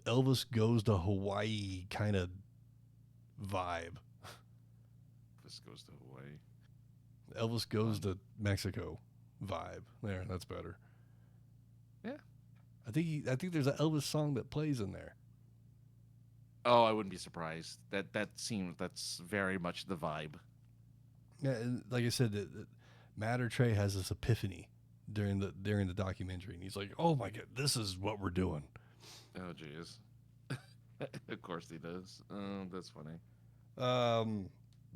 Elvis Goes to Hawaii kind of vibe. Elvis Goes to Hawaii. Elvis Goes to Mexico vibe. There, that's better. Yeah. I think there's an Elvis song that plays in there. Oh, I wouldn't be surprised. That's very much the vibe. Yeah, and like I said, Matt or Trey has this epiphany during the documentary, and he's like, "Oh my God, this is what we're doing." Oh, jeez. Of course he does. Oh, that's funny.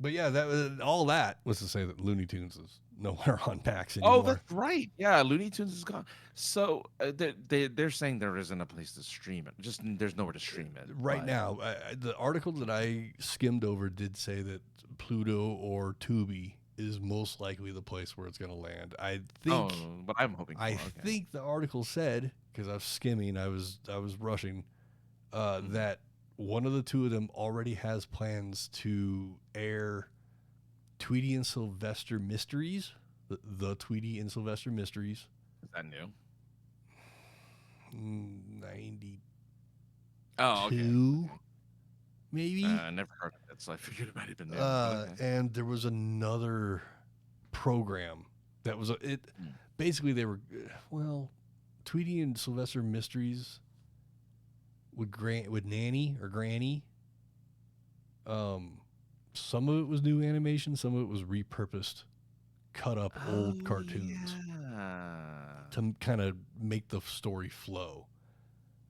But yeah, all that was to say that Looney Tunes is nowhere on PAX anymore. Oh, that's right. Yeah, Looney Tunes is gone. So they're saying there isn't a place to stream it. Just there's nowhere to stream it right now. The article that I skimmed over did say that Pluto or Tubi is most likely the place where it's going to land. I think. Oh, but I'm hoping. I think the article said, because I was skimming, I was rushing, that one of the two of them already has plans to air Tweety and Sylvester Mysteries, the Tweety and Sylvester Mysteries. Is that new? 92, oh, okay. Maybe. I never heard of it, so I figured it might have been new. And there was another program that was basically they were Tweety and Sylvester Mysteries with Nanny or Granny. Some of it was new animation, some of it was repurposed, cut up old cartoons to kind of make the story flow.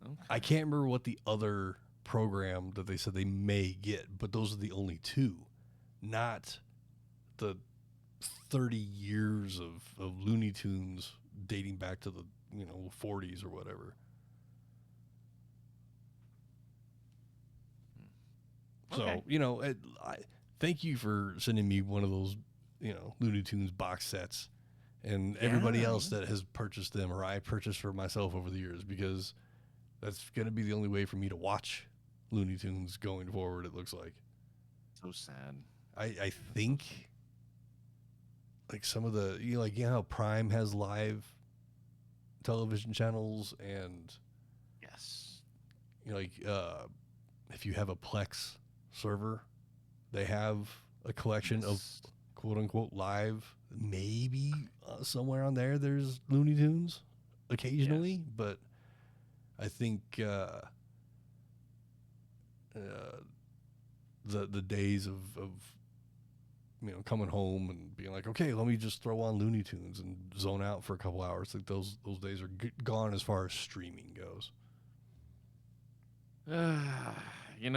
Okay. I can't remember what the other program that they said they may get, but those are the only two, not the 30 years of Looney Tunes dating back to the 40s or whatever. Okay. So, I thank you for sending me one of those, Looney Tunes box sets, and everybody else that has purchased them or I purchased for myself over the years, because that's going to be the only way for me to watch Looney Tunes going forward, it looks like. So sad. I think, like, some of the, how Prime has live television channels, and yes, if you have a Plex server, they have a collection of quote unquote live. Maybe somewhere on there there's Looney Tunes occasionally, but I think the days of coming home and being like, okay, let me just throw on Looney Tunes and zone out for a couple hours. Like those days are gone as far as streaming goes.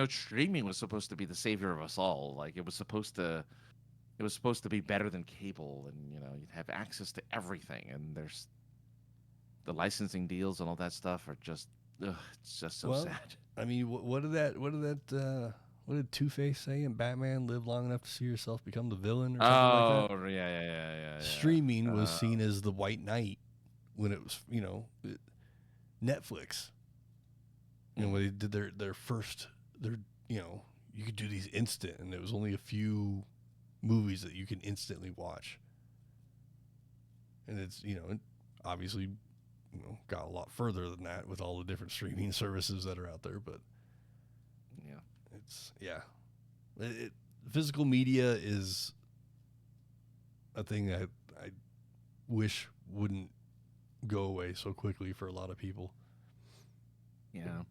Streaming was supposed to be the savior of us all. Like it was supposed to be better than cable, and you'd have access to everything. And there's the licensing deals and all that stuff are just, it's just so sad. I mean, what did Two-Face say in Batman? Live long enough to see yourself become the villain or something like that? Oh, yeah. Streaming was seen as the white knight when it was, Netflix. When they did their first, you could do these instant, and there was only a few movies that you can instantly watch. And it's, it obviously, got a lot further than that with all the different streaming services that are out there, but physical media is a thing that I wish wouldn't go away so quickly for a lot of people. Yeah.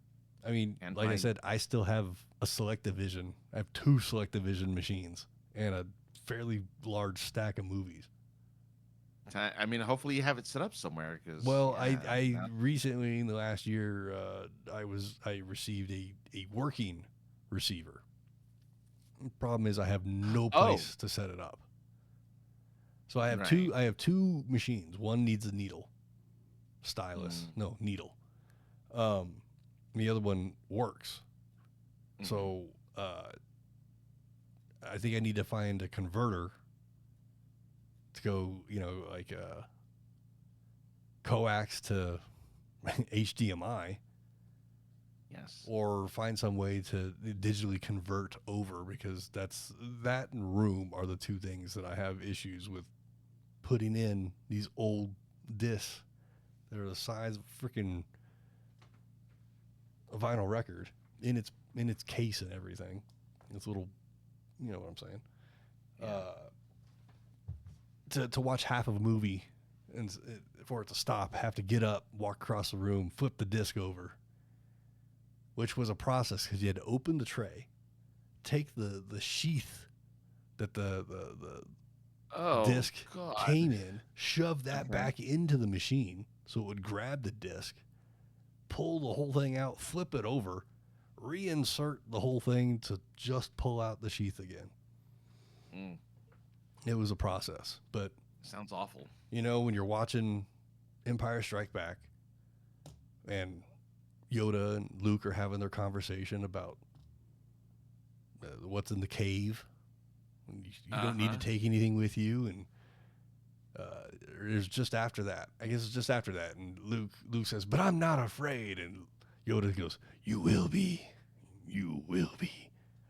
I mean, I said, I still have a Selectavision. I have 2 Selectavision machines and a fairly large stack of movies. I mean, hopefully you have it set up somewhere. I recently, in the last year, I received a working receiver. The problem is I have no place to set it up. So I have two machines. One needs a needle, stylus. No, needle. The other one works. So I think I need to find a converter to go, like coax to HDMI. Yes. Or find some way to digitally convert over, because that and room are the 2 things that I have issues with putting in these old discs. They're the size of freaking a vinyl record in its case and everything. It's little, you know what I'm saying? Yeah. To watch half of a movie and for it to stop, have to get up, walk across the room, flip the disc over, which was a process because you had to open the tray, take the sheath that the disc came in, shove that back into the machine so it would grab the disc, pull the whole thing out, flip it over, reinsert the whole thing to just pull out the sheath again. It was a process, but sounds awful. When you're watching Empire Strike Back and Yoda and Luke are having their conversation about what's in the cave. You don't need to take anything with you, and there's just after that. I guess it's just after that, and Luke says, "But I'm not afraid," and Yoda goes, "You will be,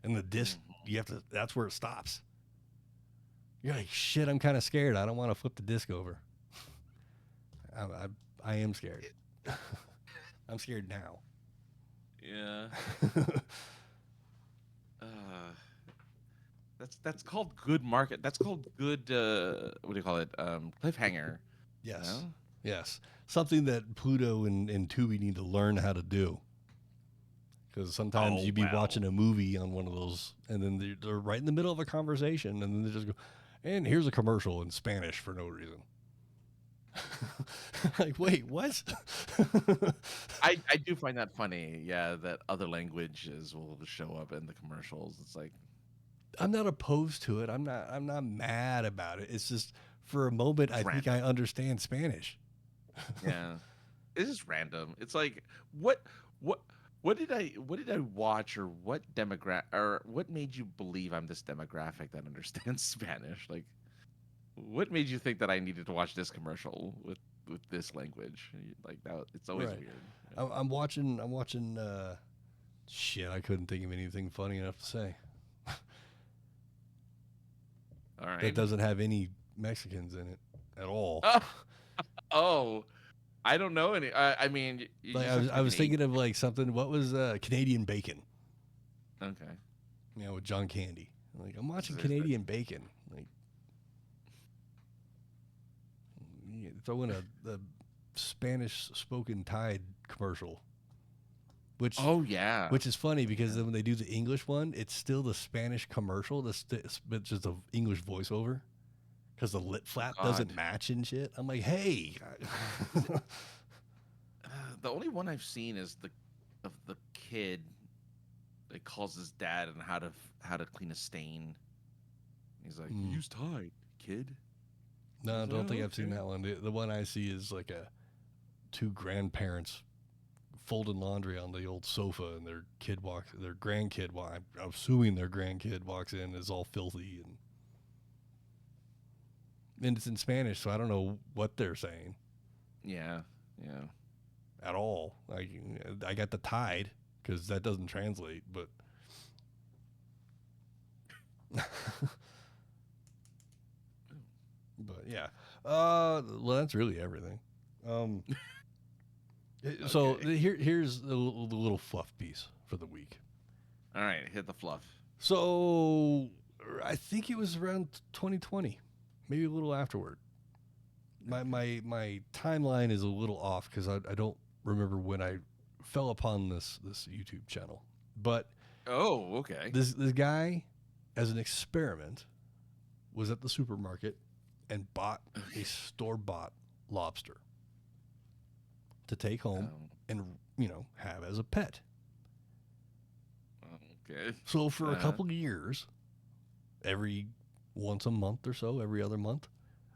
and the disc that's where it stops. You're like, shit, I'm kind of scared. I don't want to flip the disc over. I am scared. I'm scared now. Yeah. That's called good market. That's called good. What do you call it? Cliffhanger. Yes. Yes. Something that Pluto and Tubi need to learn how to do. Because sometimes you'd be watching a movie on one of those, and then they're right in the middle of a conversation, and then they just go, and here's a commercial in Spanish for no reason. Like, wait, what? I do find that funny. Yeah, that other languages will show up in the commercials. It's like, I'm not opposed to it. I'm not mad about it. It's just for a moment I think I understand Spanish. Yeah, it's just random. It's like what did I watch, or what demographic, or what made you believe I'm this demographic that understands Spanish? Like, what made you think that I needed to watch this commercial with this language? Like that, it's always weird. Yeah. I'm watching. Shit, I couldn't think of anything funny enough to say. All right. That doesn't have any Mexicans in it at all. Oh, I don't know any. I mean, I was thinking of like something. What was Canadian Bacon? Okay. With John Candy. Like, I'm watching Canadian Bacon. Like, throw in a Spanish spoken Tide commercial. which Oh yeah, which is funny because then when they do the English one, it's still the Spanish commercial, but just the English voiceover because the lip flap doesn't match and shit. I'm like, hey. The only one I've seen is of the kid that calls his dad and how to clean a stain. He's like, use Tide, kid. No, I don't think I've seen that one. The one I see is like two grandparents folding laundry on the old sofa, and their grandkid. Well, I'm assuming their grandkid walks in, is all filthy, and it's in Spanish, so I don't know what they're saying. Yeah. At all. I got the Tide because that doesn't translate, but. But yeah, well, that's really everything. So here's the little fluff piece for the week. All right, hit the fluff. So I think it was around 2020, maybe a little afterward. My timeline is a little off because I don't remember when I fell upon this YouTube channel. But okay. This guy, as an experiment, was at the supermarket and bought a store-bought lobster to take home and have as a pet. Okay. So for a couple of years, every once a month or so, every other month,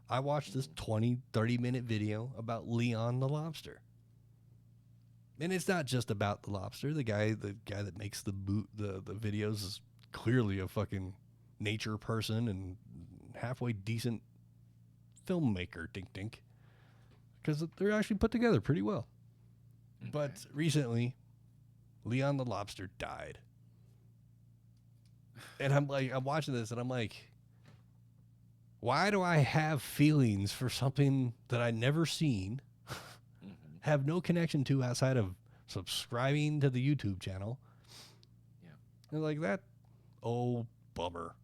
I watched this 20-30-minute video about Leon the lobster. And it's not just about the lobster. The guy that makes the videos is clearly a fucking nature person and halfway decent filmmaker, dink, because they're actually put together pretty well. Okay. But recently, Leon the lobster died. And I'm watching this and I'm like, why do I have feelings for something that I never seen, have no connection to outside of subscribing to the YouTube channel? Yeah. And like that, bummer.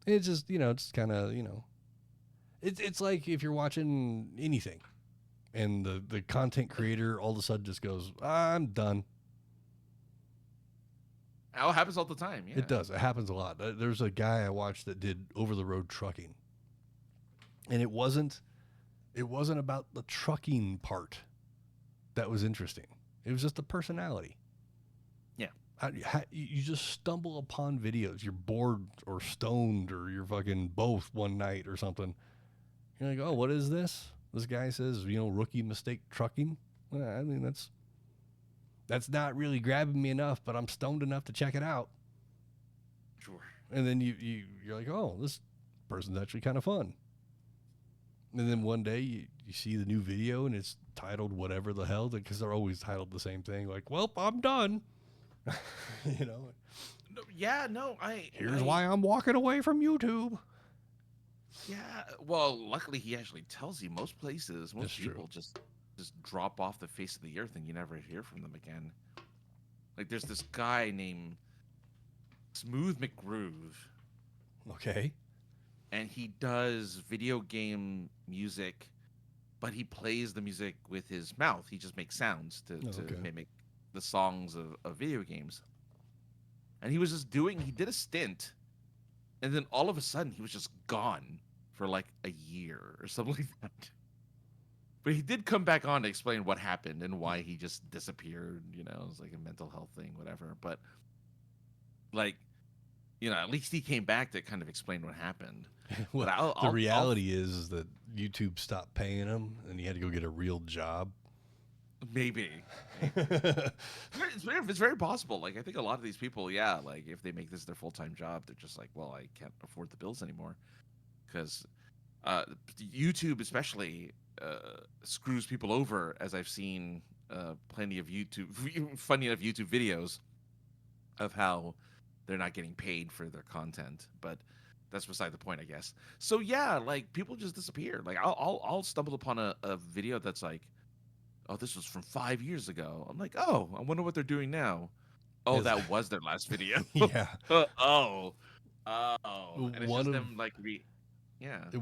It's just, it's kind of, it's like if you're watching anything and the content creator all of a sudden just goes, I'm done. It happens all the time. Yeah. It does. It happens a lot. There's a guy I watched that did over-the-road trucking. And it wasn't about the trucking part that was interesting. It was just the personality. Yeah. You just stumble upon videos. You're bored or stoned or you're fucking both one night or something. You're like, oh, what is this? This guy says, rookie mistake trucking. Well, I mean, that's not really grabbing me enough, but I'm stoned enough to check it out. Sure. And then you're like, oh, this person's actually kind of fun. And then one day you see the new video and it's titled whatever the hell, because they're always titled the same thing. Like, well, I'm done. Here's why I'm walking away from YouTube. Yeah, well, luckily he actually tells you most places, most people just drop off the face of the earth and you never hear from them again. Like there's this guy named Smooth McGroove. Okay. And he does video game music, but he plays the music with his mouth. He just makes sounds to mimic the songs of video games. And he did a stint, and then all of a sudden he was just gone for like a year or something like that. But he did come back on to explain what happened and why he just disappeared. It was like a mental health thing, whatever. But at least he came back to kind of explain what happened. Well, the reality is that YouTube stopped paying him and he had to go get a real job. Maybe. It's very possible. Like, I think a lot of these people, if they make this their full-time job, they're just like, well, I can't afford the bills anymore. Because YouTube especially screws people over, as I've seen plenty of funny enough YouTube videos of how they're not getting paid for their content. But that's beside the point, I guess. So people just disappear. Like I'll stumble upon a video that's like, oh, this was from 5 years ago. I'm like, oh, I wonder what they're doing now. Oh, that was their last video. Yeah. And it's one just of them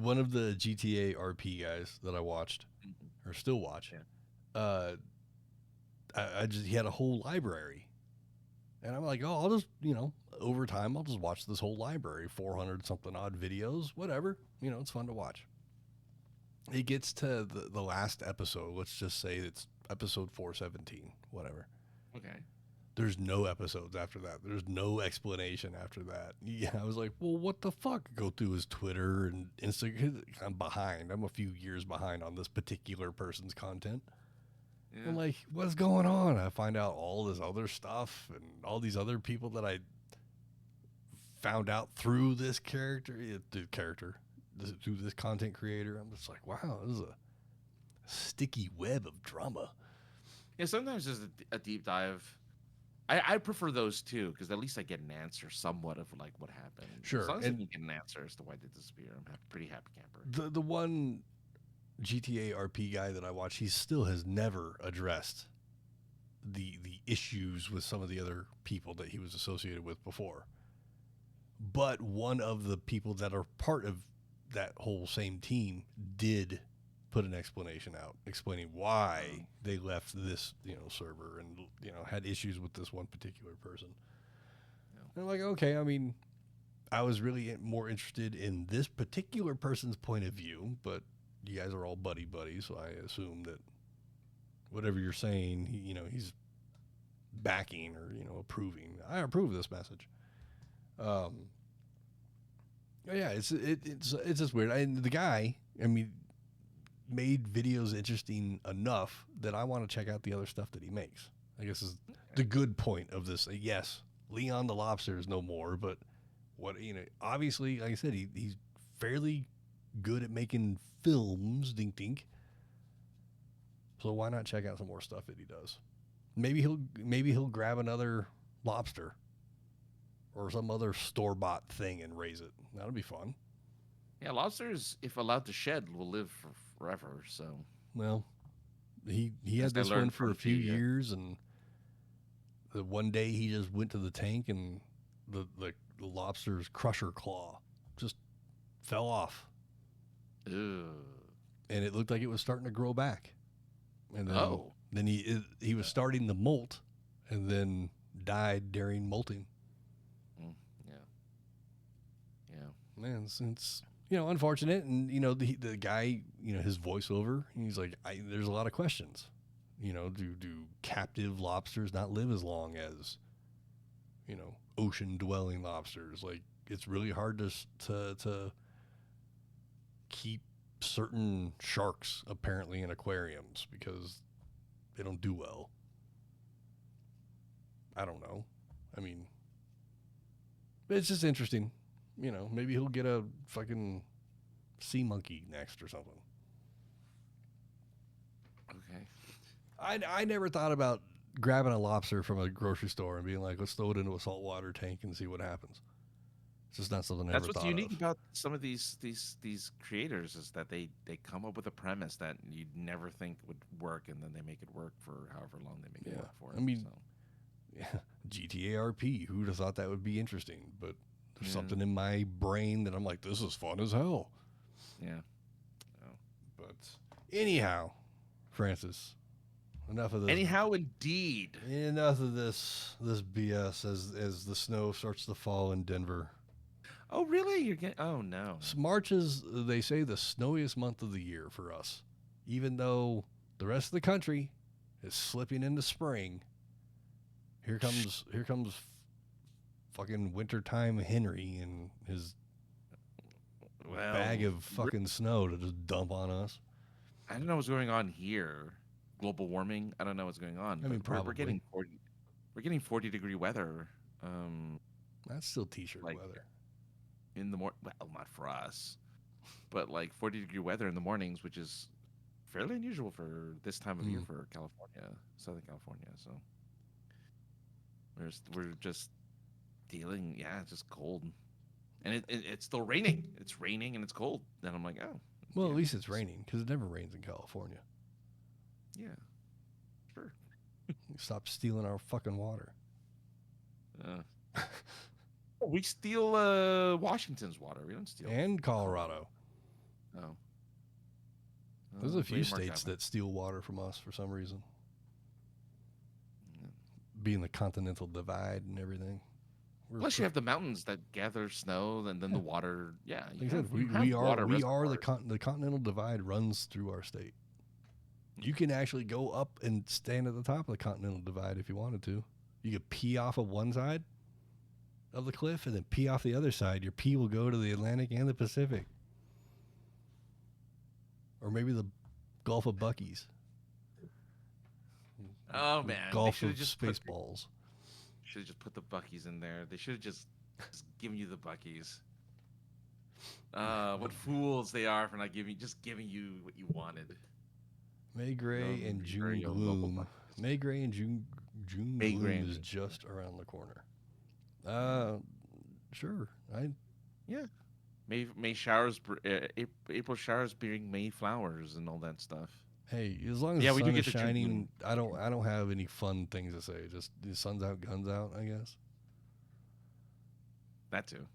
one of the GTA RP guys that I watched or still watch. Yeah. he had a whole library. And I'm like, oh, I'll just, over time, I'll just watch this whole library, 400 something odd videos, whatever. It's fun to watch. It gets to the last episode. Let's just say it's episode 417, whatever. Okay. There's no episodes after that. There's no explanation after that. Yeah, I was like, well, what the fuck? Go through his Twitter and Instagram. I'm behind. I'm a few years behind on this particular person's content. Yeah. I'm like, what's going on? I find out all this other stuff and all these other people that I found out through this through this content creator. I'm just like, wow, this is a sticky web of drama. Yeah, sometimes there's a deep dive. I prefer those too, because at least I get an answer somewhat of like what happened. Sure. As long as you get an answer as to why they disappear, I'm pretty happy camper. The one GTA RP guy that I watch, he still has never addressed the issues with some of the other people that he was associated with before. But one of the people that are part of that whole same team did put an explanation out explaining why they left this, server and, had issues with this one particular person. Yeah. I'm like, okay, I mean, I was really more interested in this particular person's point of view, but you guys are all buddies, so I assume that whatever you're saying, he's backing or, approving. I approve this message. Yeah, it's just weird. And the guy, made videos interesting enough that I want to check out the other stuff that he makes. I guess is the good point of this. Yes, Leon the Lobster is no more, but obviously, like I said, he's fairly good at making films, dink dink. So why not check out some more stuff that he does? Maybe he'll grab another lobster or some other store-bought thing and raise it. That'll be fun. Yeah, lobsters, if allowed to shed, will live forever. So, well, he had this one for a few years, and the one day he just went to the tank, and the lobster's crusher claw just fell off. Ew. And it looked like it was starting to grow back. And then he was starting to molt, and then died during molting. Yeah. Man, it's unfortunate, and the guy, his voiceover, he's like, there's a lot of questions. Do captive lobsters not live as long as, ocean dwelling lobsters? Like, it's really hard to keep certain sharks apparently in aquariums because they don't do well. I don't know. It's just interesting. Maybe he'll get a fucking sea monkey next or something. Okay. I never thought about grabbing a lobster from a grocery store and being like, let's throw it into a saltwater tank and see what happens. It's just not something I ever thought of. That's what's unique about some of these creators is that they come up with a premise that you'd never think would work, and then they make it work for however long they make it work for. Yeah, GTA RP, who would have thought that would be interesting? But there's something in my brain that I'm like, this is fun as hell. Yeah. But anyhow, Francis, enough of this. Anyhow, indeed. Enough of this BS as the snow starts to fall in Denver. Oh, really? Oh, no. March is, they say, the snowiest month of the year for us. Even though the rest of the country is slipping into spring, here comes fucking wintertime Henry and his bag of fucking snow to just dump on us. I don't know what's going on here. Global warming. I don't know what's going on. Probably. We're getting 40-degree weather. That's still t-shirt weather. In the morning, well, not for us, but like 40-degree weather in the mornings, which is fairly unusual for this time of year for California, Southern California. So we're just dealing. Yeah, it's just cold, and it's still raining. It's raining and it's cold. Then I'm like, oh. Well, at least it's raining because it never rains in California. Yeah, sure. Stop stealing our fucking water. We steal Washington's water. We don't steal. And Colorado. Oh. There's a few states that steal water from us for some reason. being the continental divide and everything. Plus, you have the mountains that gather snow, and then the water. Yeah, like I said, we are the continental divide runs through our state. You can actually go up and stand at the top of the continental divide if you wanted to. You could pee off of one side of the cliff and then pee off the other side. Your pee will go to the Atlantic and the Pacific, or maybe the Gulf of Buckies. Oh man, Gulf of Spaceballs. Should have just put the Buckies in there. They should have just given you the Buckies. What fools they are for not giving you what you wanted. May Gray and June Gloom. May Gray and June Gloom is just around the corner. Sure. Yeah. May showers, April showers bring May flowers and all that stuff. Hey, as long as the sun is shining, I don't have any fun things to say. Just the sun's out, guns out, I guess. That too.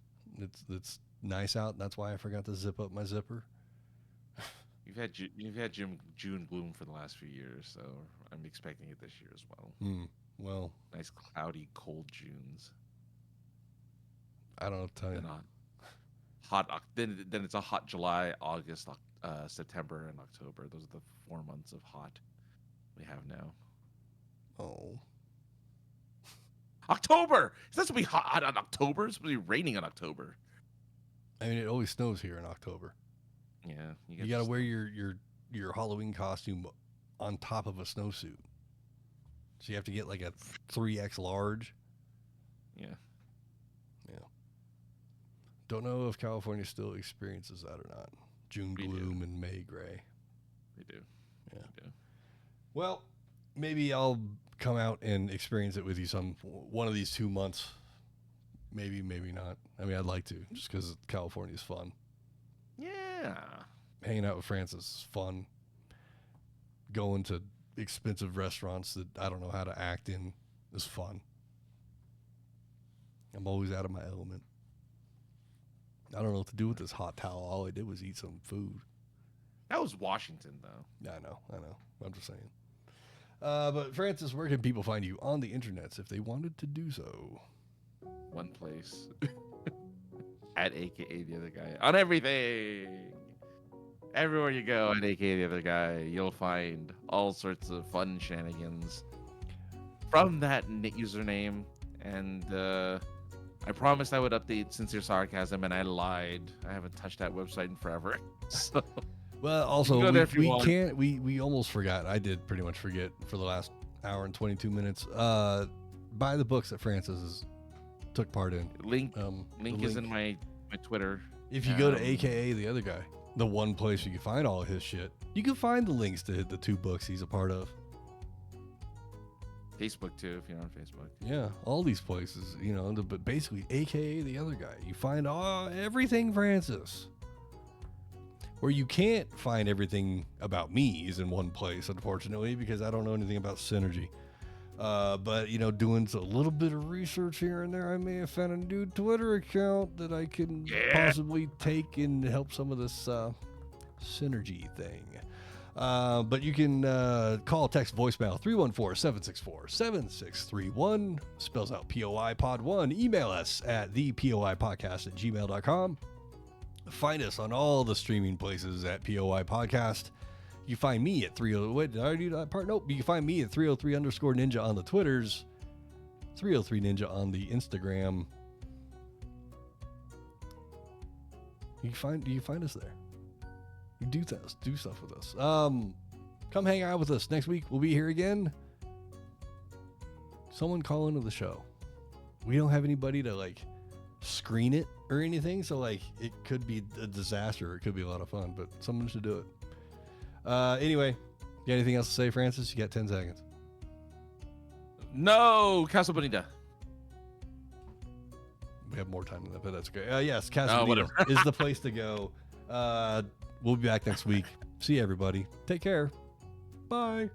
It's nice out. That's why I forgot to zip up my zipper. You've had June gloom for the last few years, so I'm expecting it this year as well. Well, nice cloudy, cold Junes. I don't know what to tell you. Hot. Then it's a hot July, August, September, and October. Those are the 4 months of hot we have now. Oh. October! It's not supposed to be hot on October. It's supposed to be raining in October. I mean, it always snows here in October. Yeah. You got to wear your Halloween costume on top of a snowsuit. So you have to get like a 3X large. Yeah. Don't know if California still experiences that or not. June gloom and May gray. We do. Yeah. We do. Well, maybe I'll come out and experience it with you one of these 2 months. Maybe not. I mean, I'd like to, just because California's fun. Yeah. Hanging out with Francis is fun. Going to expensive restaurants that I don't know how to act in is fun. I'm always out of my element. I don't know what to do with this hot towel. All I did was eat some food. That was Washington, though. Yeah, I know. I'm just saying. But Francis, where can people find you on the internets if they wanted to do so? One place. At AKA the other guy. On everything. Everywhere you go at AKA the other guy, you'll find all sorts of fun shenanigans from that username. And I promised I would update Sincere Sarcasm, and I lied. I haven't touched that website in forever. So, well, also we almost forgot. I did pretty much forget for the last hour and 22 minutes. Buy the books that Francis took part in. Link is in my Twitter. If you go to AKA the other guy, the one place you can find all of his shit, you can find the links to the 2 books he's a part of. Facebook too, if you're on Facebook. Yeah, all these places, but basically AKA the other guy. You find everything Francis. Where you can't find everything about me is in one place, unfortunately, because I don't know anything about Synergy. But doing a little bit of research here and there, I may have found a new Twitter account that I can possibly take and help some of this Synergy thing. But you can call, text, voicemail 314-764-7631. Spells out POI Pod 1. Email us at thepoipodcast@gmail.com. Find us on all the streaming places at POI Podcast. You find me at 303. Wait, did I already do that part? Nope. You can find me at 303_Ninja on the Twitters, 303Ninja on the Instagram. You can find us there. You do stuff with us. Come hang out with us next week. We'll be here again. Someone call into the show. We don't have anybody to screen it or anything, so it could be a disaster. It could be a lot of fun, but someone should do it. Anyway, you got anything else to say, Francis? You got 10 seconds. No, Casa Bonita. We have more time than that, but that's okay. Yes, Casa Bonita is the place to go. We'll be back next week. See you, everybody. Take care. Bye.